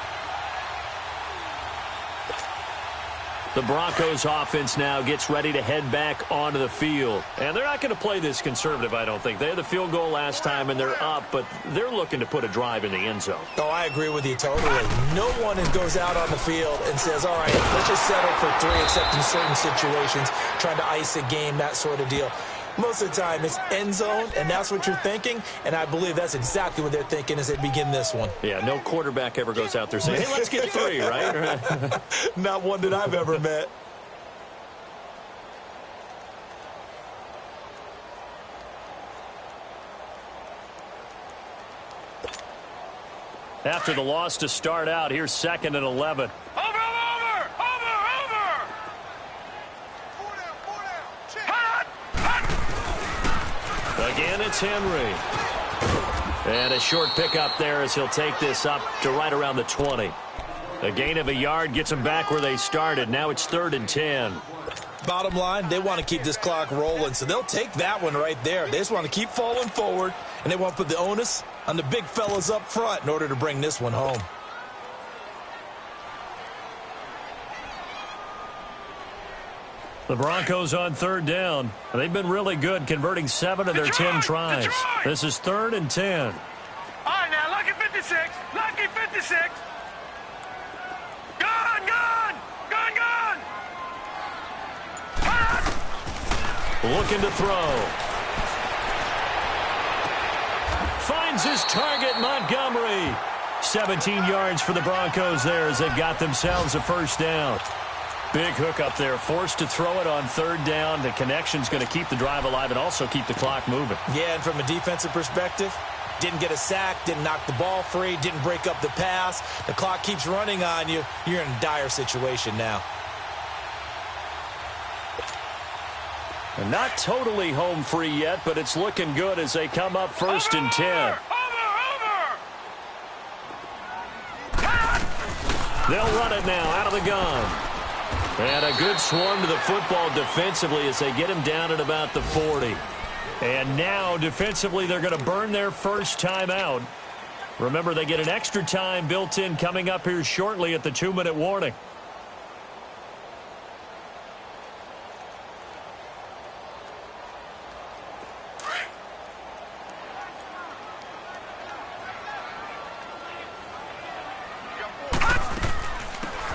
The Broncos offense now gets ready to head back onto the field. And they're not going to play this conservative, I don't think. They had the field goal last time, and they're up, but they're looking to put a drive in the end zone. Oh, I agree with you totally. No one goes out on the field and says, all right, let's just settle for 3, except in certain situations, trying to ice a game, that sort of deal. Most of the time, it's end zone, and that's what you're thinking, and I believe that's exactly what they're thinking as they begin this one. Yeah, no quarterback ever goes out there saying, hey, let's get 3, right? Not one that I've ever met. After the loss to start out, here's 2nd and 11. Again, it's Henry. And a short pickup there as he'll take this up to right around the 20. A gain of a yard gets them back where they started. Now it's 3rd and 10. Bottom line, they want to keep this clock rolling, so they'll take that one right there. They just want to keep falling forward, and they want to put the onus on the big fellas up front in order to bring this one home. The Broncos on 3rd down. They've been really good, converting 7 of their 10 tries. This is 3rd and 10. All right, now, lucky 56. Lucky 56. Gone, gone. Gone, gone. Looking to throw. Finds his target, Montgomery. 17 yards for the Broncos there as they've got themselves a 1st down. Big hook up there, forced to throw it on 3rd down. The connection's going to keep the drive alive and also keep the clock moving. Yeah, and from a defensive perspective, didn't get a sack, didn't knock the ball free, didn't break up the pass. The clock keeps running on you. You're in a dire situation now. And not totally home free yet, but it's looking good as they come up 1st and 10. They'll run it now out of the gun. And a good swarm to the football defensively as they get him down at about the 40. And now, defensively, they're going to burn their first time out. Remember, they get an extra time built in coming up here shortly at the 2-minute warning.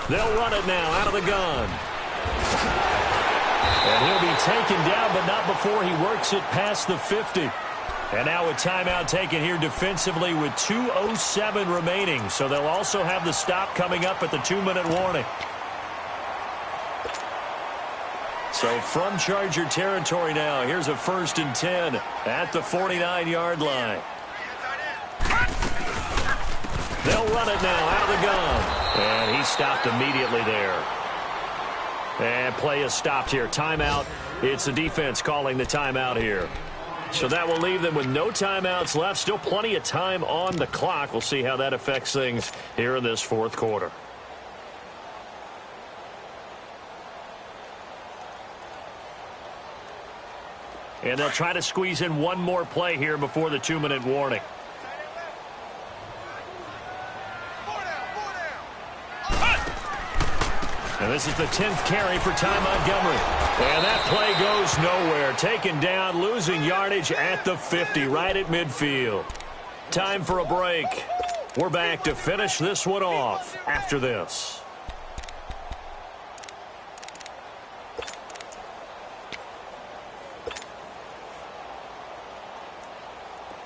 They'll run it now out of the gun. And he'll be taken down, but not before he works it past the 50. And now a timeout taken here defensively with 2:07 remaining. So they'll also have the stop coming up at the 2-minute warning. So from Charger territory now, here's a 1st and 10 at the 49-yard line. They'll run it now out of the gun. And he stopped immediately there. And play is stopped here. Timeout. It's the defense calling the timeout here. So that will leave them with no timeouts left. Still plenty of time on the clock. We'll see how that affects things here in this 4th quarter. And they'll try to squeeze in one more play here before the 2-minute warning. And this is the 10th carry for Ty Montgomery. And that play goes nowhere. Taken down, losing yardage at the 50, right at midfield. Time for a break. We're back to finish this one off after this.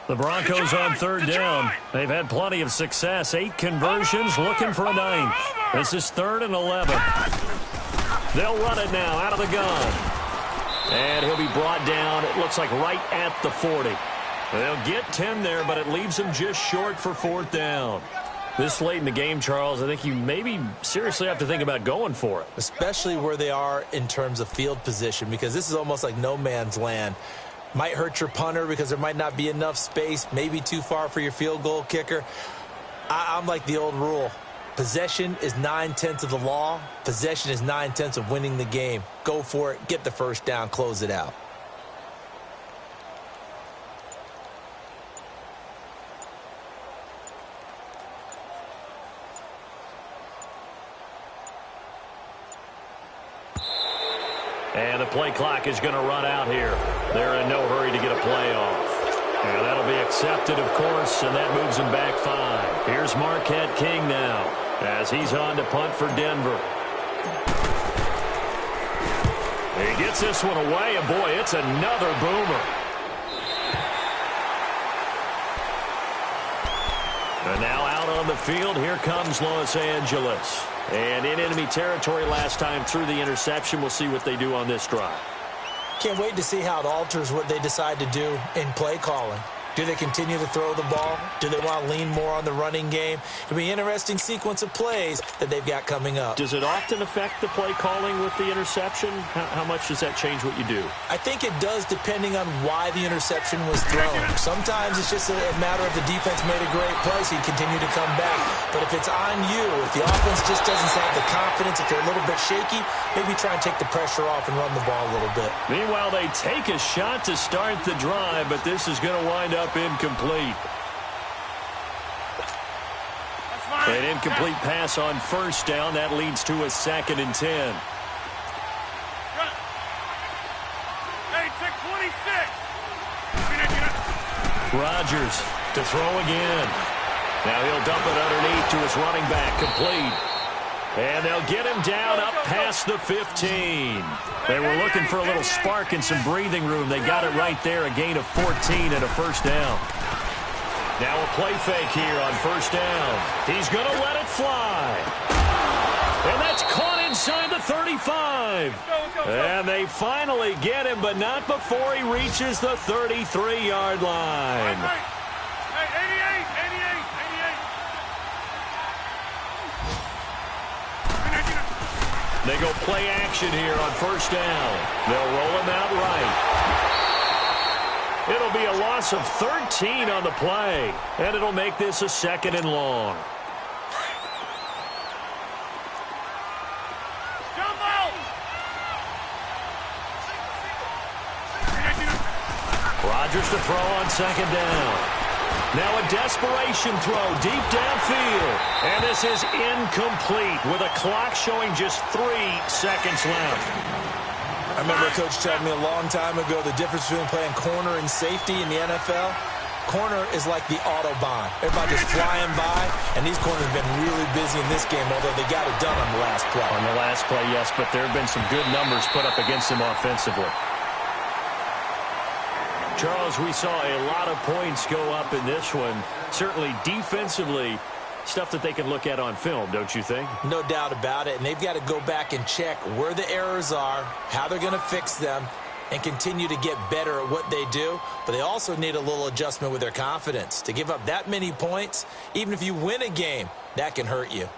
The Broncos on third down. They've had plenty of success. 8 conversions, looking for a 9th. This is 3rd and 11. They'll run it now out of the gun. And he'll be brought down, it looks like right at the 40. They'll get 10 there, but it leaves them just short for 4th down. This late in the game, Charles, I think you maybe seriously have to think about going for it. Especially where they are in terms of field position, because this is almost like no man's land. Might hurt your punter because there might not be enough space, maybe too far for your field goal kicker. I'm like the old rule. Possession is 9/10 of the law. Possession is 9/10 of winning the game. Go for it. Get the first down. Close it out. And the play clock is going to run out here. They're in no hurry to get a play off. And that'll be accepted, of course, and that moves him back 5. Here's Marquette King now as he's on to punt for Denver. He gets this one away, and boy, it's another boomer. And now out on the field, here comes Los Angeles. And in enemy territory last time through the interception. We'll see what they do on this drive. Can't wait to see how it alters what they decide to do in play calling. Do they continue to throw the ball? Do they want to lean more on the running game? It'll be an interesting sequence of plays that they've got coming up. Does it often affect the play calling with the interception? How much does that change what you do? I think it does, depending on why the interception was thrown. Sometimes it's just a matter of the defense made a great play, so you continue to come back. But if it's on you, if the offense just doesn't have the confidence, if they're a little bit shaky, maybe try and take the pressure off and run the ball a little bit. Meanwhile, they take a shot to start the drive, but this is going to wind up incomplete. An incomplete pass on first down. That leads to a 2nd and 10. Rodgers to throw again. Now he'll dump it underneath to his running back. Complete. And they'll get him down up past the 15. They were looking for a little spark and some breathing room. They got it right there, a gain of 14 and a first down. Now a play fake here on first down. He's going to let it fly. And that's caught inside the 35. And they finally get him, but not before he reaches the 33-yard line. They go play action here on first down. They'll roll him out right. It'll be a loss of 13 on the play, and it'll make this a 2nd and long. Rodgers to throw on 2nd down. Now a desperation throw deep downfield. And this is incomplete with a clock showing just 3 seconds left. I remember a coach telling me a long time ago the difference between playing corner and safety in the NFL. Corner is like the Autobahn. Everybody just flying by, and these corners have been really busy in this game, although they got it done on the last play. On the last play, yes, but there have been some good numbers put up against them offensively. Charles, we saw a lot of points go up in this one. Certainly defensively, stuff that they can look at on film, don't you think? No doubt about it, and they've got to go back and check where the errors are, how they're going to fix them, and continue to get better at what they do. But they also need a little adjustment with their confidence. To give up that many points, even if you win a game, that can hurt you.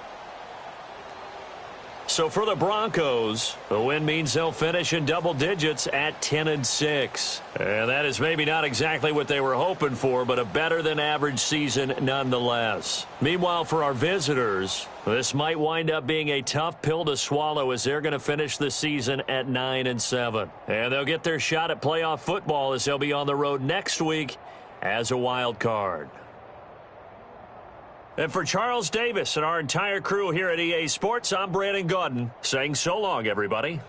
So for the Broncos, the win means they'll finish in double digits at 10-6. And that is maybe not exactly what they were hoping for, but a better than average season nonetheless. Meanwhile, for our visitors, this might wind up being a tough pill to swallow as they're going to finish the season at 9-7. And they'll get their shot at playoff football as they'll be on the road next week as a wild card. And for Charles Davis and our entire crew here at EA Sports, I'm Brandon Gaudin saying so long, everybody.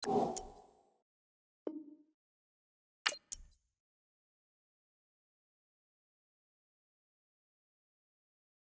it.